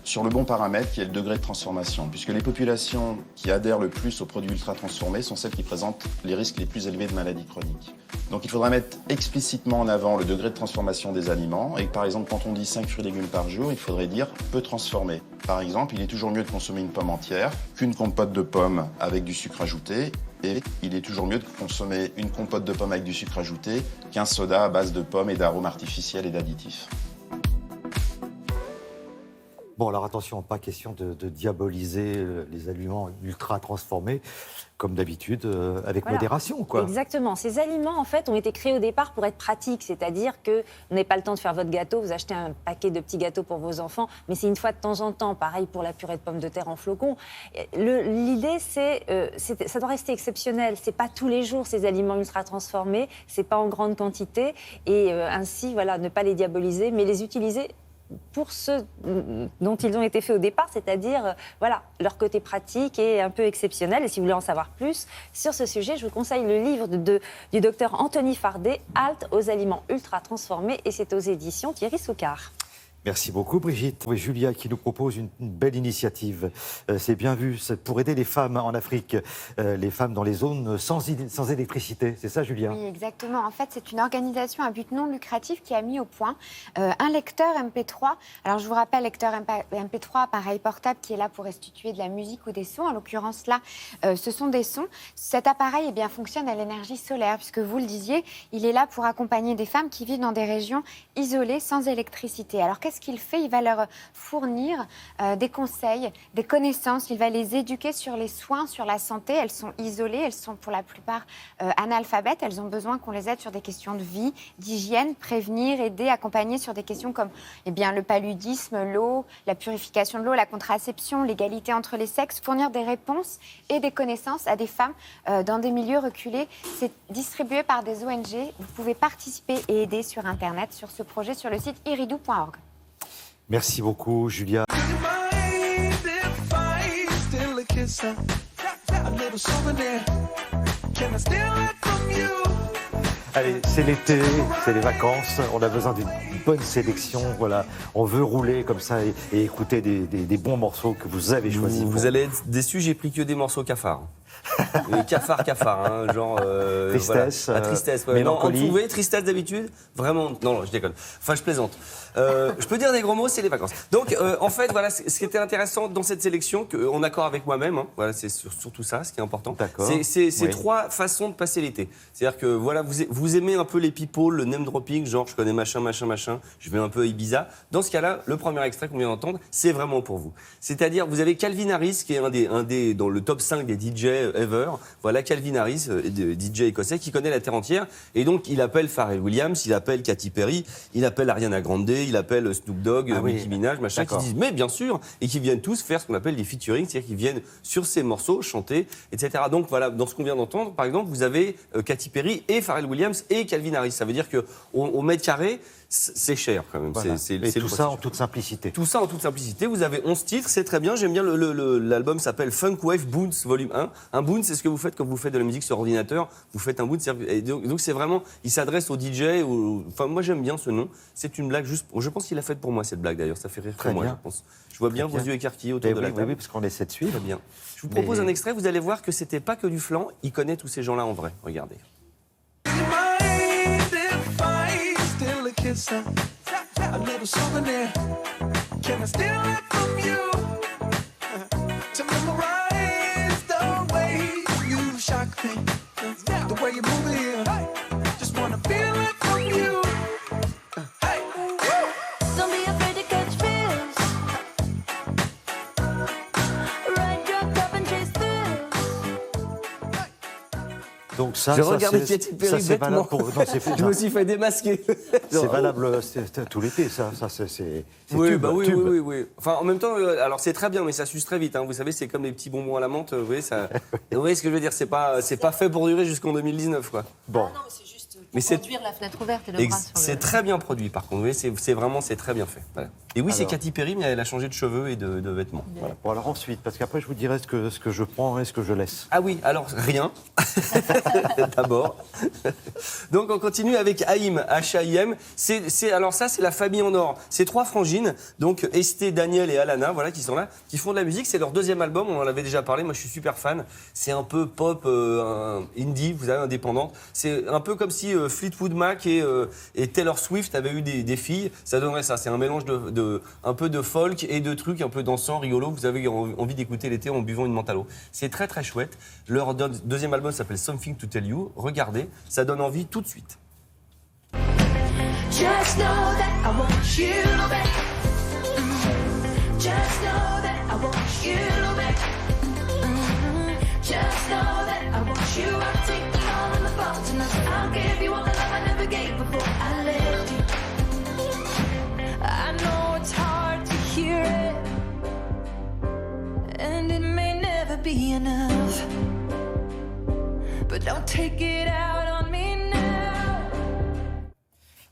sur le bon paramètre qui est le degré de transformation, puisque les populations qui adhèrent le plus aux produits ultra-transformés sont celles qui présentent les risques les plus élevés de maladies chroniques. Donc il faudra mettre explicitement en avant le degré de transformation des aliments, et par exemple quand on dit 5 fruits et légumes par jour, il faudrait dire peu transformés. Par exemple, il est toujours mieux de consommer une pomme entière qu'une compote de pommes avec du sucre ajouté, et il est toujours mieux de consommer une compote de pommes avec du sucre ajouté qu'un soda à base de pommes et d'arômes artificiels et d'additifs. Bon, alors attention, pas question de diaboliser les aliments ultra transformés, comme d'habitude, avec modération, quoi. Exactement. Ces aliments, en fait, ont été créés au départ pour être pratiques, c'est-à-dire que vous n'avez pas le temps de faire votre gâteau, vous achetez un paquet de petits gâteaux pour vos enfants, mais c'est une fois de temps en temps. Pareil pour la purée de pommes de terre en flocons. L'idée, ça doit rester exceptionnel. C'est pas tous les jours ces aliments ultra transformés, c'est pas en grande quantité, et ainsi, voilà, ne pas les diaboliser, mais les utiliser pour ceux dont ils ont été faits au départ, c'est-à-dire voilà, leur côté pratique et un peu exceptionnel. Et si vous voulez en savoir plus sur ce sujet, je vous conseille le livre du docteur Anthony Fardet, Halte aux aliments ultra transformés, et c'est aux éditions Thierry Soucard. Merci beaucoup Brigitte. Et Julia qui nous propose une belle initiative. C'est bien vu, c'est pour aider les femmes en Afrique, les femmes dans les zones sans électricité. C'est ça Julia? Oui, exactement. En fait, c'est une organisation à but non lucratif qui a mis au point un lecteur MP3. Alors, je vous rappelle, lecteur MP3, appareil portable qui est là pour restituer de la musique ou des sons. En l'occurrence, là, ce sont des sons. Cet appareil fonctionne à l'énergie solaire, puisque vous le disiez, il est là pour accompagner des femmes qui vivent dans des régions isolées sans électricité. Alors, qu'est-ce qu'il fait? Il va leur fournir des conseils, des connaissances. Il va les éduquer sur les soins, sur la santé. Elles sont isolées, elles sont pour la plupart analphabètes. Elles ont besoin qu'on les aide sur des questions de vie, d'hygiène, prévenir, aider, accompagner sur des questions comme le paludisme, l'eau, la purification de l'eau, la contraception, l'égalité entre les sexes. Fournir des réponses et des connaissances à des femmes dans des milieux reculés. C'est distribué par des ONG. Vous pouvez participer et aider sur Internet sur ce projet sur le site iridou.org. Merci beaucoup, Julia. Allez, c'est l'été, c'est les vacances, on a besoin d'une bonne sélection, voilà. On veut rouler comme ça et écouter des bons morceaux que vous avez choisis. Vous allez être déçus, j'ai pris que des morceaux cafards. Cafard, hein, genre... tristesse. Voilà. La tristesse, ouais. Non, on trouvait tristesse d'habitude. Vraiment, non, je déconne. Enfin, je plaisante. Je peux dire des gros mots, c'est les vacances. Donc, en fait, voilà, ce qui était intéressant dans cette sélection, en accord avec moi-même, hein, voilà, c'est surtout ça, ce qui est important. D'accord. C'est trois façons de passer l'été. C'est-à-dire que, voilà, vous aimez un peu les people, le name dropping, genre, je connais machin, je vais un peu à Ibiza. Dans ce cas-là, le premier extrait qu'on vient d'entendre, c'est vraiment pour vous. C'est-à-dire, vous avez Calvin Harris, qui est un des dans le top 5 des DJ ever. Voilà, Calvin Harris, DJ écossais, qui connaît la terre entière. Et donc, il appelle Pharrell Williams, il appelle Katy Perry, il appelle Ariana Grande, il appelle Snoop Dogg, Nicki Minaj, machin, qui disent mais bien sûr, et qui viennent tous faire ce qu'on appelle des featuring, c'est-à-dire qu'ils viennent sur ces morceaux chanter, etc. Donc voilà, dans ce qu'on vient d'entendre, par exemple, vous avez Katy Perry et Pharrell Williams et Calvin Harris. Ça veut dire qu'au mètre carré, c'est cher quand même. Voilà. Et tout ça en toute simplicité. Tout ça en toute simplicité. Vous avez 11 titres, c'est très bien. J'aime bien l'album s'appelle Funk Wave Boons Volume 1. Un boon, c'est ce que vous faites quand vous faites de la musique sur ordinateur. Vous faites un boon. Et donc c'est vraiment, il s'adresse aux DJ. Enfin, moi j'aime bien ce nom. C'est une blague juste. Je pense qu'il a fait pour moi cette blague d'ailleurs. Ça fait rire très moi, bien. Je pense. Je vois bien vos yeux écarquillés autour de la table. Oui, parce qu'on essaie de suivre. Très bien. Je vous propose un extrait. Vous allez voir que c'était pas que du flan. Il connaît tous ces gens-là en vrai. Regardez. A little souvenir. Can I steal it from you? To memorize the way you shock me, the way you move it here. Just wanna feel it from you. Hey. Don't be afraid to catch fish. Ride your cup and chase thrills. Donc ça, J'ai ça, regardé c'est- Katy Perry ça, c'est bêtement. valable pour... non, c'est- Je me suis fait démasquer. C'est valable tout l'été, ça c'est Oui, tube, bah oui, tube. oui. Enfin, en même temps, alors c'est très bien, mais ça suce très vite. Hein. Vous savez, c'est comme les petits bonbons à la menthe. Vous voyez, ça... vous voyez ce que je veux dire? C'est pas fait pour durer jusqu'en 2019, quoi. Bon. Non, mais c'est juste Mais c'est- conduire la fenêtre ouverte et le bras sur le... C'est très bien produit, par contre. Vous voyez, c'est très bien fait. Voilà. Et oui, c'est Alors. Katy Perry, mais elle a changé de cheveux et de vêtements. Voilà. Bon, alors ensuite, parce qu'après je vous dirai ce que je prends et ce que je laisse. Ah oui, alors rien. D'abord. Donc on continue avec Haïm, H-A-I-M. Alors ça, c'est la famille en or. C'est 3 frangines, donc Esté, Daniel et Alana, voilà, qui sont là, qui font de la musique. C'est leur 2e album, on en avait déjà parlé. Moi, je suis super fan. C'est un peu pop, indie, vous savez, indépendante. C'est un peu comme si Fleetwood Mac et Taylor Swift avaient eu des filles. Ça donnerait ça. C'est un mélange un peu de folk et de trucs un peu dansants, rigolos. Vous avez envie d'écouter l'été en buvant une menthe à l'eau. C'est très très chouette. Leur 2e album s'appelle Something to Tell You. Regardez, ça donne envie tout de suite. Just know that I want you back. Just know that I want you back. Just know that I want you. I'll take the all in the fault tonight. I'll give you all the love I never gave before I left you. I know it's hard to hear it, and it may never be enough. But don't take it out on me now.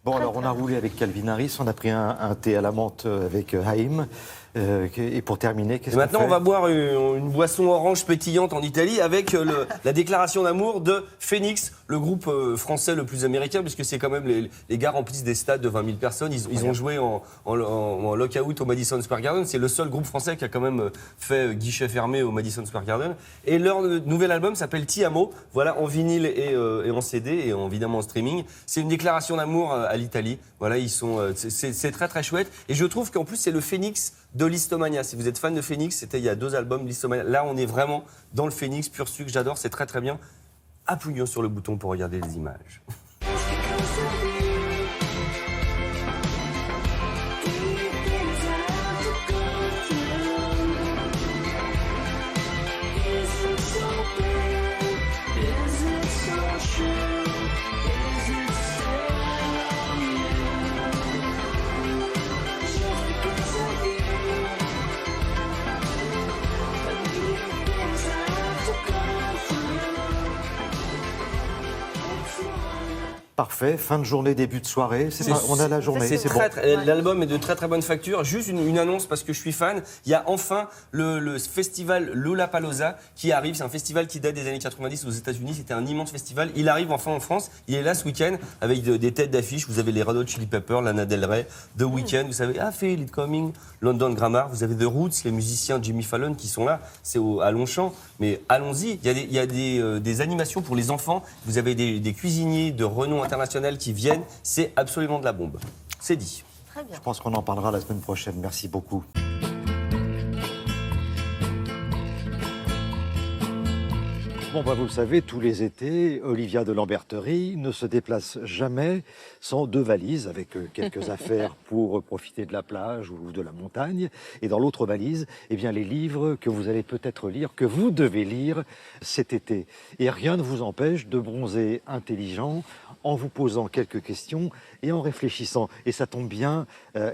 Bon, alors on a roulé avec Calvin Harris, on a pris un thé à la menthe avec Haïm. Et pour terminer, qu'est-ce qu'on fait? Maintenant, on va boire une boisson orange pétillante en Italie avec la déclaration d'amour de Phoenix, le groupe français le plus américain, puisque c'est quand même les gars remplissent des stades de 20 000 personnes. Ils ont joué en lockout au Madison Square Garden. C'est le seul groupe français qui a quand même fait guichet fermé au Madison Square Garden. Et leur nouvel album s'appelle Ti Amo, voilà, en vinyle et en CD et évidemment en streaming. C'est une déclaration d'amour à l'Italie. Voilà, c'est très très chouette. Et je trouve qu'en plus, c'est le Phoenix de Listomania. Si vous êtes fan de Phoenix, c'était il y a 2 albums Listomania. Là, on est vraiment dans le Phoenix, pur sucre, j'adore, c'est très très bien. Appuyons sur le bouton pour regarder les images. Parfait, fin de journée, début de soirée, on a la journée, c'est bon. L'album est de très très bonne facture. Juste une annonce parce que je suis fan. Il y a enfin le festival Lollapalooza qui arrive. C'est un festival qui date des années 90 aux États-Unis. C'était un immense festival. Il arrive enfin en France. Il est là ce week-end avec des têtes d'affiche. Vous avez les Red Hot Chili Peppers, Lana Del Rey, The Weeknd. Vous savez, Feel It Coming, London Grammar. Vous avez The Roots, les musiciens Jimmy Fallon qui sont là. C'est à Longchamp. Mais allons-y. Il y a des animations pour les enfants. Vous avez des cuisiniers de renom international qui viennent. C'est absolument de la bombe. C'est dit. Très bien. Je pense qu'on en parlera la semaine prochaine. Merci beaucoup. Bon, bah, vous le savez, tous les étés, Olivia de Lamberterie ne se déplace jamais sans 2 valises avec quelques affaires pour profiter de la plage ou de la montagne. Et dans l'autre valise, eh bien, les livres que vous allez peut-être lire, que vous devez lire cet été. Et rien ne vous empêche de bronzer intelligent en vous posant quelques questions et en réfléchissant. Et ça tombe bien,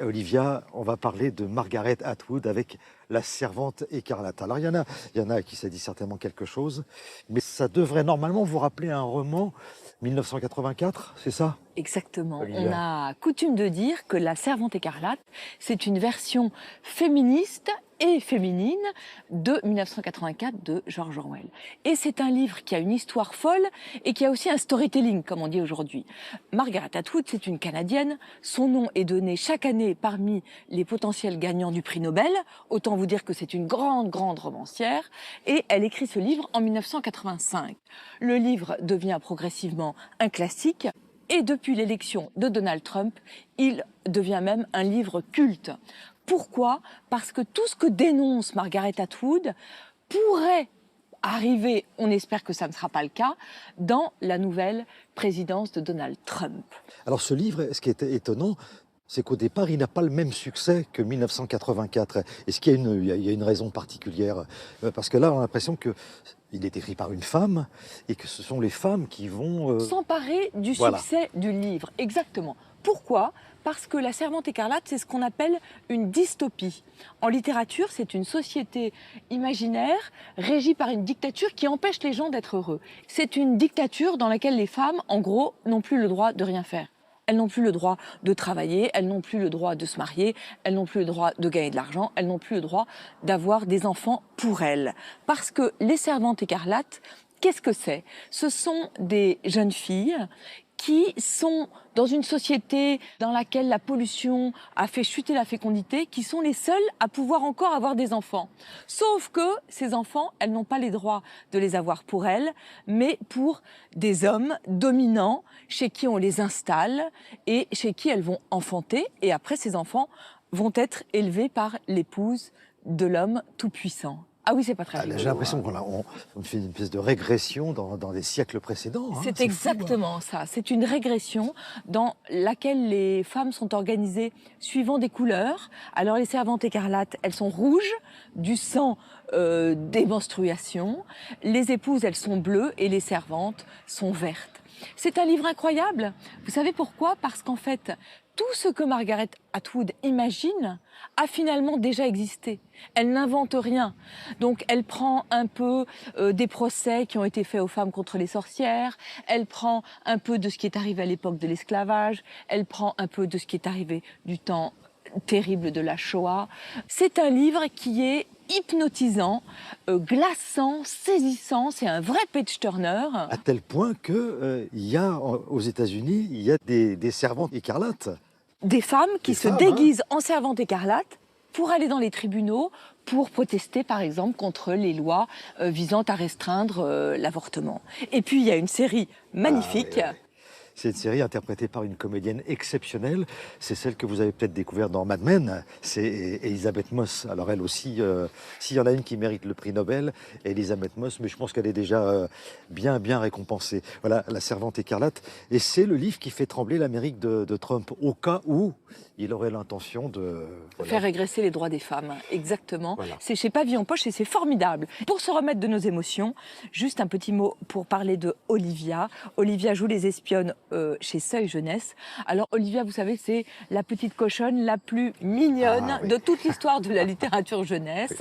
Olivia, on va parler de Margaret Atwood avec La Servante écarlate. Alors, il y en a qui ça dit certainement quelque chose, mais ça devrait normalement vous rappeler un roman 1984, c'est ça? Exactement. Olivia. On a coutume de dire que La Servante écarlate, c'est une version féministe et féminine de 1984 de George Orwell. Et c'est un livre qui a une histoire folle et qui a aussi un storytelling, comme on dit aujourd'hui. Margaret Atwood, c'est une Canadienne. Son nom est donné chaque année parmi les potentiels gagnants du prix Nobel. Autant vous dire que c'est une grande, grande romancière. Et elle écrit ce livre en 1985. Le livre devient progressivement un classique. Et depuis l'élection de Donald Trump, il devient même un livre culte. Pourquoi ? Parce que tout ce que dénonce Margaret Atwood pourrait arriver, on espère que ça ne sera pas le cas, dans la nouvelle présidence de Donald Trump. Alors ce livre, ce qui est étonnant, c'est qu'au départ, il n'a pas le même succès que 1984. Est-ce qu'il y a une raison particulière? Parce que là, on a l'impression qu'il est écrit par une femme et que ce sont les femmes qui vont... S'emparer du succès du livre, exactement. Pourquoi ? Parce que La Servante écarlate, c'est ce qu'on appelle une dystopie. En littérature, c'est une société imaginaire régie par une dictature qui empêche les gens d'être heureux. C'est une dictature dans laquelle les femmes, en gros, n'ont plus le droit de rien faire. Elles n'ont plus le droit de travailler, elles n'ont plus le droit de se marier, elles n'ont plus le droit de gagner de l'argent, elles n'ont plus le droit d'avoir des enfants pour elles. Parce que les servantes écarlates, qu'est-ce que c'est ? Ce sont des jeunes filles qui sont dans une société dans laquelle la pollution a fait chuter la fécondité, qui sont les seules à pouvoir encore avoir des enfants. Sauf que ces enfants, elles n'ont pas les droits de les avoir pour elles, mais pour des hommes dominants chez qui on les installe et chez qui elles vont enfanter. Et après, ces enfants vont être élevés par l'épouse de l'homme tout-puissant. Ah oui, c'est pas très rigolo. J'ai l'impression qu'on fait une espèce de régression dans des siècles précédents. C'est exactement ça. C'est une régression dans laquelle les femmes sont organisées suivant des couleurs. Alors les servantes écarlates, elles sont rouges, du sang des menstruations. Les épouses, elles sont bleues et les servantes sont vertes. C'est un livre incroyable. Vous savez pourquoi ? Parce qu'en fait, tout ce que Margaret Atwood imagine a finalement déjà existé. Elle n'invente rien. Donc elle prend un peu des procès qui ont été faits aux femmes contre les sorcières, elle prend un peu de ce qui est arrivé à l'époque de l'esclavage, elle prend un peu de ce qui est arrivé du temps terrible de la Shoah. C'est un livre qui est hypnotisant, glaçant, saisissant, c'est un vrai page-turner. À tel point qu'il y a, aux États-Unis, il y a des servantes écarlates. Des femmes qui se déguisent en servantes écarlates pour aller dans les tribunaux, pour protester par exemple contre les lois visant à restreindre l'avortement. Et puis il y a une série magnifique. C'est une série interprétée par une comédienne exceptionnelle. C'est celle que vous avez peut-être découverte dans Mad Men. C'est Elisabeth Moss. Alors elle aussi, s'il y en a une qui mérite le prix Nobel, Elisabeth Moss, mais je pense qu'elle est déjà bien récompensée. Voilà, La Servante écarlate. Et c'est le livre qui fait trembler l'Amérique de Trump, au cas où il aurait l'intention de... Faire régresser les droits des femmes, exactement. C'est chez Pavillon Poche et c'est formidable. Pour se remettre de nos émotions, juste un petit mot pour parler de Olivia. Olivia joue les espionnes chez Seuil Jeunesse. Alors Olivia, vous savez, c'est la petite cochonne la plus mignonne de toute l'histoire de la littérature jeunesse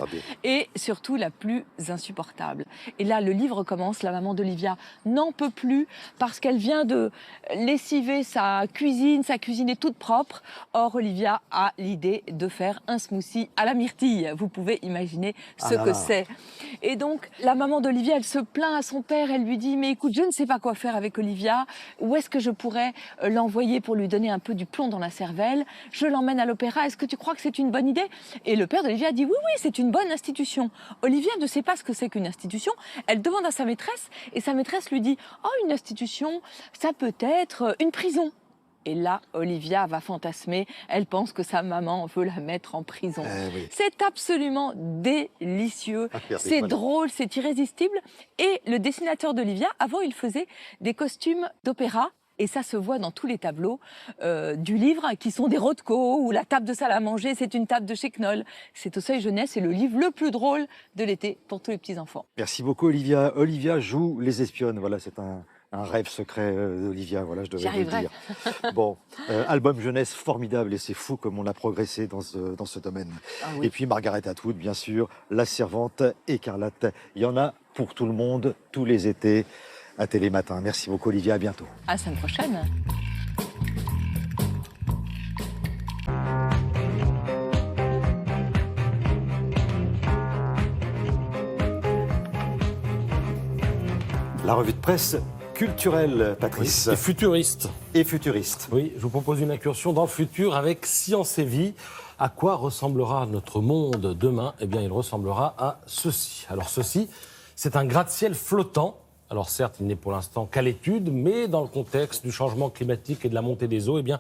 et surtout la plus insupportable. Et là, le livre commence, la maman d'Olivia n'en peut plus parce qu'elle vient de lessiver sa cuisine est toute propre. Or, Olivia a l'idée de faire un smoothie à la myrtille. Vous pouvez imaginer ce que c'est. Et donc, la maman d'Olivia, elle se plaint à son père, elle lui dit « Mais écoute, je ne sais pas quoi faire avec Olivia. Où est-ce que je pourrais l'envoyer pour lui donner un peu du plomb dans la cervelle? Je l'emmène à l'opéra, est-ce que tu crois que c'est une bonne idée ?» Et le père d'Olivia dit « Oui, c'est une bonne institution. » Olivia ne sait pas ce que c'est qu'une institution. Elle demande à sa maîtresse et sa maîtresse lui dit « Oh, une institution, ça peut être une prison. » Et là, Olivia va fantasmer. Elle pense que sa maman veut la mettre en prison. C'est absolument délicieux. C'est drôle, c'est irrésistible. Et le dessinateur d'Olivia, avant, il faisait des costumes d'opéra. Et ça se voit dans tous les tableaux du livre, qui sont des Rothko, ou la table de salle à manger, c'est une table de chez Knoll. C'est au Seuil Jeunesse, c'est le livre le plus drôle de l'été pour tous les petits-enfants. Merci beaucoup, Olivia. Olivia joue les espionnes. Voilà, c'est un rêve secret d'Olivia, voilà, je devais le dire. Bon, album jeunesse formidable et c'est fou comme on a progressé dans ce domaine. Et puis Margaret Atwood, bien sûr, La Servante écarlate. Il y en a pour tout le monde, tous les étés, à Télématin. Merci beaucoup, Olivia, à bientôt. À la semaine prochaine. La revue de presse culturelle, Patrice. Et futuriste. Et futuriste. Oui, je vous propose une incursion dans le futur avec Science et Vie. À quoi ressemblera notre monde demain ? Eh bien, il ressemblera à ceci. Alors ceci, c'est un gratte-ciel flottant Alors certes, il n'est pour l'instant qu'à l'étude, mais dans le contexte du changement climatique et de la montée des eaux, eh bien,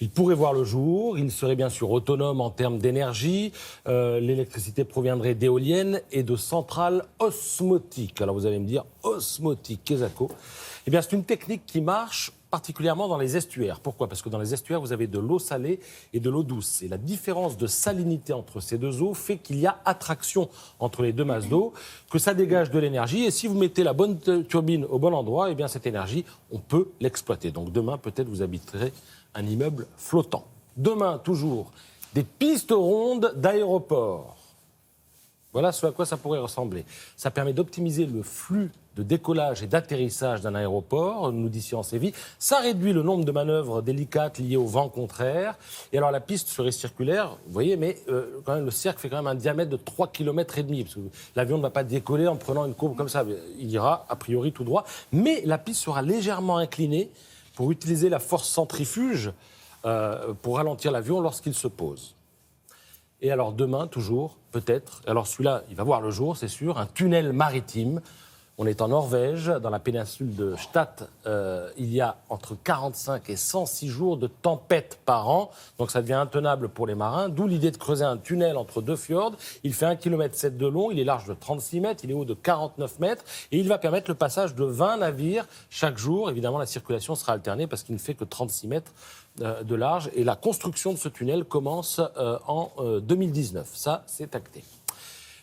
il pourrait voir le jour. Il serait bien sûr autonome en termes d'énergie. L'électricité proviendrait d'éoliennes et de centrales osmotiques. Alors vous allez me dire, osmotique, qu'est-ce que c'est ? Eh bien, c'est une technique qui marche particulièrement dans les estuaires. Pourquoi ? Parce que dans les estuaires, vous avez de l'eau salée et de l'eau douce. Et la différence de salinité entre ces deux eaux fait qu'il y a attraction entre les deux masses d'eau, que ça dégage de l'énergie. Et si vous mettez la bonne turbine au bon endroit, eh bien cette énergie, on peut l'exploiter. Donc demain, peut-être, vous habiterez un immeuble flottant. Demain, toujours, des pistes rondes d'aéroports. Voilà ce à quoi ça pourrait ressembler. Ça permet d'optimiser le flux de décollage et d'atterrissage d'un aéroport, nous dit Science et Vie. Ça réduit le nombre de manœuvres délicates liées au vent contraire. Et alors la piste serait circulaire, vous voyez, mais quand même, le cercle fait quand même un diamètre de 3,5 km. Parce que l'avion ne va pas décoller en prenant une courbe comme ça. Il ira a priori tout droit. Mais la piste sera légèrement inclinée pour utiliser la force centrifuge pour ralentir l'avion lorsqu'il se pose. Et alors demain, toujours, peut-être, alors celui-là, il va voir le jour, c'est sûr, un tunnel maritime. On est en Norvège, dans la péninsule de Stad. Il y a entre 45 et 106 jours de tempête par an. Donc ça devient intenable pour les marins. D'où l'idée de creuser un tunnel entre deux fjords. Il fait 1,7 km de long, il est large de 36 mètres, il est haut de 49 mètres. Et il va permettre le passage de 20 navires chaque jour. Évidemment, la circulation sera alternée parce qu'il ne fait que 36 mètres de large. Et la construction de ce tunnel commence en 2019. Ça, c'est acté.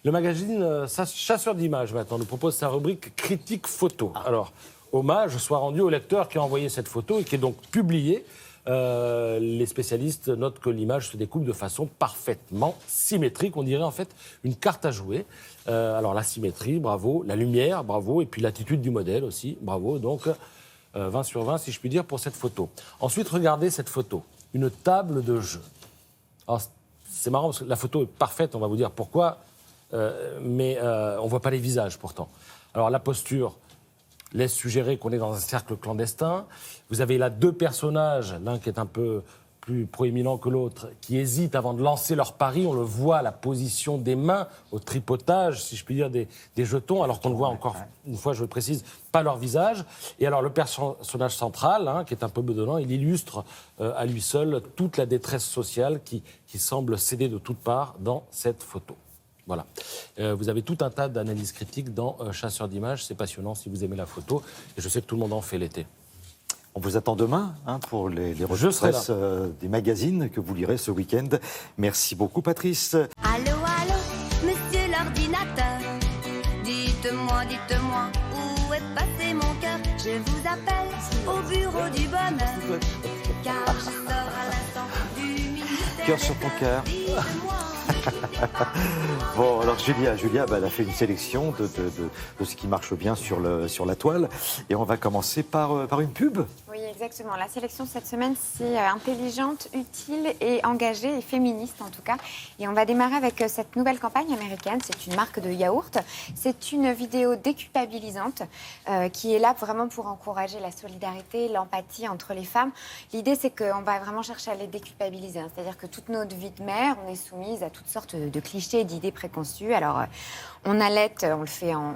Le magazine Chasseur d'images, maintenant, nous propose sa rubrique Critique photo. Alors, hommage soit rendu au lecteur qui a envoyé cette photo et qui est donc publiée. Les spécialistes notent que l'image se découpe de façon parfaitement symétrique. On dirait en fait une carte à jouer. Alors, la symétrie, bravo. La lumière, bravo. Et puis l'attitude du modèle aussi, bravo. Donc, 20 sur 20, si je puis dire, pour cette photo. Ensuite, regardez cette photo. Une table de jeu. Alors, c'est marrant parce que la photo est parfaite, on va vous dire pourquoi. Mais on ne voit pas les visages pourtant. Alors la posture laisse suggérer qu'on est dans un cercle clandestin. Vous avez là deux personnages, l'un qui est un peu plus proéminent que l'autre, qui hésitent avant de lancer leur pari. On le voit, la position des mains au tripotage, si je puis dire, des jetons, alors qu'on ne voit encore, une fois je le précise, pas leur visage. Et alors le personnage central, qui est un peu bedonnant, il illustre à lui seul toute la détresse sociale qui semble céder de toutes parts dans cette photo. Voilà. Vous avez tout un tas d'analyses critiques dans Chasseur d'images. C'est passionnant si vous aimez la photo. Et je sais que tout le monde en fait l'été. On vous attend demain pour les revues de presse des magazines que vous lirez ce week-end. Merci beaucoup, Patrice. Allô, allô, monsieur l'ordinateur. Dites-moi, où est passé mon cœur? Je vous appelle au bureau du bonheur. Car je sors à l'instant du ministère. Cœur sur ton cœur. Bon, alors Julia, elle a fait une sélection de ce qui marche bien sur la toile. Et on va commencer par une pub. Oui, exactement. La sélection cette semaine, c'est intelligente, utile et engagée et féministe en tout cas. Et on va démarrer avec cette nouvelle campagne américaine. C'est une marque de yaourt. C'est une vidéo déculpabilisante qui est là vraiment pour encourager la solidarité, l'empathie entre les femmes. L'idée, c'est qu'on va vraiment chercher à les déculpabiliser. C'est-à-dire que toute notre vie de mère, on est soumise à toutes sortes de clichés et d'idées préconçues. Alors, on allaite, on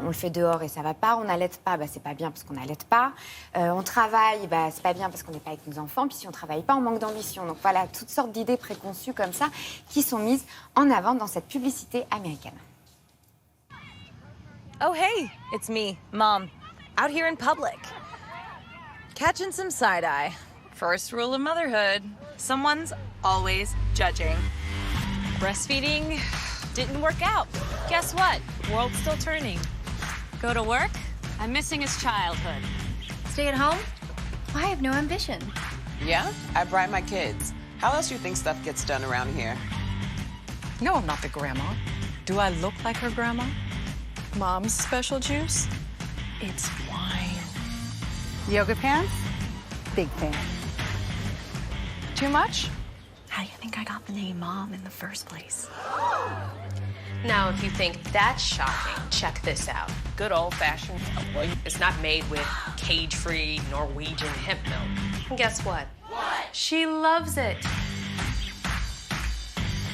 le fait dehors et ça va pas. On n'allaite pas, c'est pas bien parce qu'on n'allaite pas. On travaille, c'est pas bien parce qu'on n'est pas avec nos enfants. Puis si on travaille pas, on manque d'ambition. Donc voilà, toutes sortes d'idées préconçues comme ça qui sont mises en avant dans cette publicité américaine. Oh, hey, it's me, Mom, out here in public. Catching some side-eye. First rule of motherhood, someone's always judging. Breastfeeding didn't work out. Guess what? World's still turning. Go to work? I'm missing his childhood. Stay at home? I have no ambition. Yeah, I bride my kids. How else do you think stuff gets done around here? No, I'm not the grandma. Do I look like her grandma? Mom's special juice? It's wine. Yoga pants? Big fan. Too much? How do you think I got the name Mom in the first place? Now, if you think that's shocking, check this out. Good old-fashioned oil is not made with cage-free Norwegian hemp milk. And guess what? What? She loves it.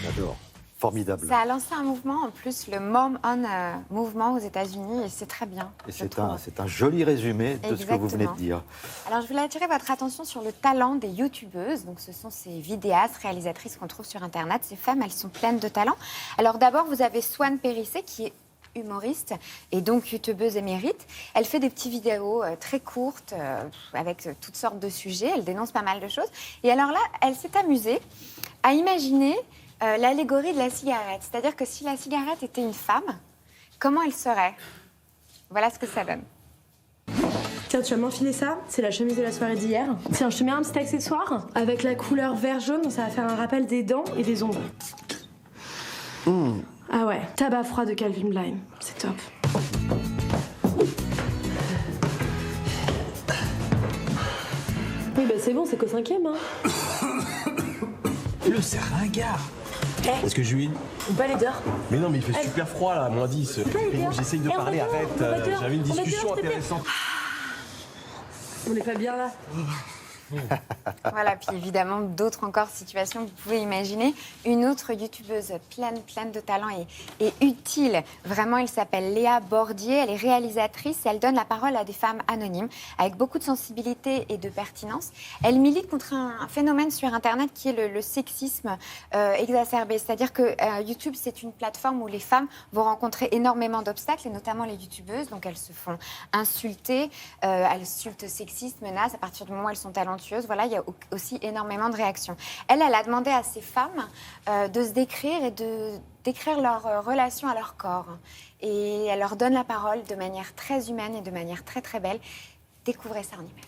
J'adore. Formidable. Ça a lancé un mouvement, en plus, le Mom On mouvement aux États-Unis, et c'est très bien. Et c'est un joli résumé de ce que vous venez de dire. Alors, je voulais attirer votre attention sur le talent des youtubeuses. Donc, ce sont ces vidéastes, réalisatrices qu'on trouve sur Internet. Ces femmes, elles sont pleines de talent. Alors, d'abord, vous avez Swan Périssé, qui est humoriste et donc youtubeuse émérite. Elle fait des petites vidéos très courtes avec toutes sortes de sujets. Elle dénonce pas mal de choses. Et alors là, elle s'est amusée à imaginer l'allégorie de la cigarette. C'est-à-dire que si la cigarette était une femme, comment elle serait? Voilà ce que ça donne. Tiens, tu vas m'enfiler ça, c'est la chemise de la soirée d'hier. Tiens, je te mets un petit accessoire avec la couleur vert-jaune, ça va faire un rappel des dents et des ongles. Ah ouais, tabac froid de Calvin Klein, c'est top. Oui, bah c'est bon, c'est qu'au 5e, hein. C'est ringard. Est-ce que je lui... Ou pas les dehors. Mais non, mais il fait super froid là, moins 10. J'essaye de parler, arrête. J'avais une discussion intéressante. On n'est pas bien là. Voilà, puis évidemment, d'autres encore situations que vous pouvez imaginer. Une autre youtubeuse pleine de talent et utile. Vraiment, elle s'appelle Léa Bordier. Elle est réalisatrice et elle donne la parole à des femmes anonymes avec beaucoup de sensibilité et de pertinence. Elle milite contre un phénomène sur Internet qui est le sexisme exacerbé. C'est-à-dire que YouTube, c'est une plateforme où les femmes vont rencontrer énormément d'obstacles, et notamment les youtubeuses. Donc, elles se font insulter, insultes sexistes, menaces à partir du moment où elles sont talentueuses. Voilà, il y a aussi énormément de réactions. Elle a demandé à ces femmes de se décrire et de décrire leur relation à leur corps. Et elle leur donne la parole de manière très humaine et de manière très très belle. Découvrez ça en images.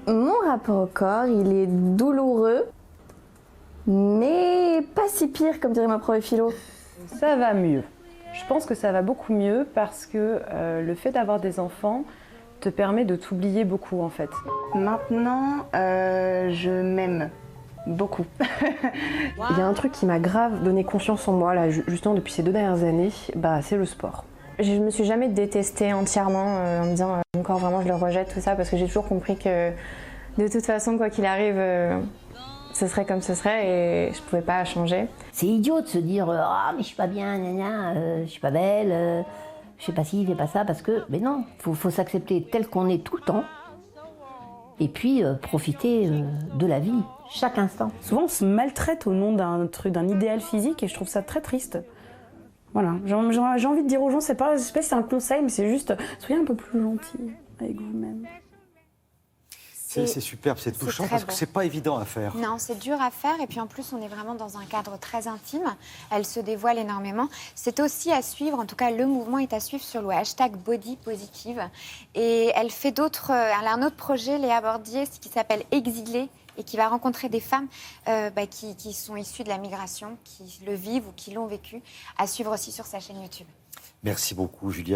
Mon rapport au corps, il est douloureux, mais pas si pire, comme dirait ma prof de philo. Ça va mieux. Je pense que ça va beaucoup mieux parce que le fait d'avoir des enfants te permet de t'oublier beaucoup en fait. Maintenant, je m'aime beaucoup. Il y a un truc qui m'a grave donné confiance en moi, là, justement depuis ces 2 dernières années, c'est le sport. Je me suis jamais détestée entièrement en me disant mon corps vraiment je le rejette, tout ça, parce que j'ai toujours compris que de toute façon, quoi qu'il arrive, ce serait comme ce serait et je pouvais pas changer. C'est idiot de se dire ah mais je suis pas bien, je suis pas belle, je sais pas ci, je fais pas ça, parce que mais non, faut s'accepter tel qu'on est tout le temps et puis profiter de la vie chaque instant. Souvent on se maltraite au nom d'un idéal physique et je trouve ça très triste. Voilà, j'ai envie de dire aux gens, je sais pas si c'est un conseil, mais c'est juste soyez un peu plus gentils avec vous-même. C'est superbe, c'est touchant parce que c'est pas évident à faire. Non, c'est dur à faire et puis en plus on est vraiment dans un cadre très intime. Elle se dévoile énormément. C'est aussi à suivre, en tout cas le mouvement est à suivre sur le hashtag Body Positive. Et elle a un autre projet, Léa Bordier, qui s'appelle Exilée et qui va rencontrer des femmes qui sont issues de la migration, qui le vivent ou qui l'ont vécu, à suivre aussi sur sa chaîne YouTube. Merci beaucoup Julia.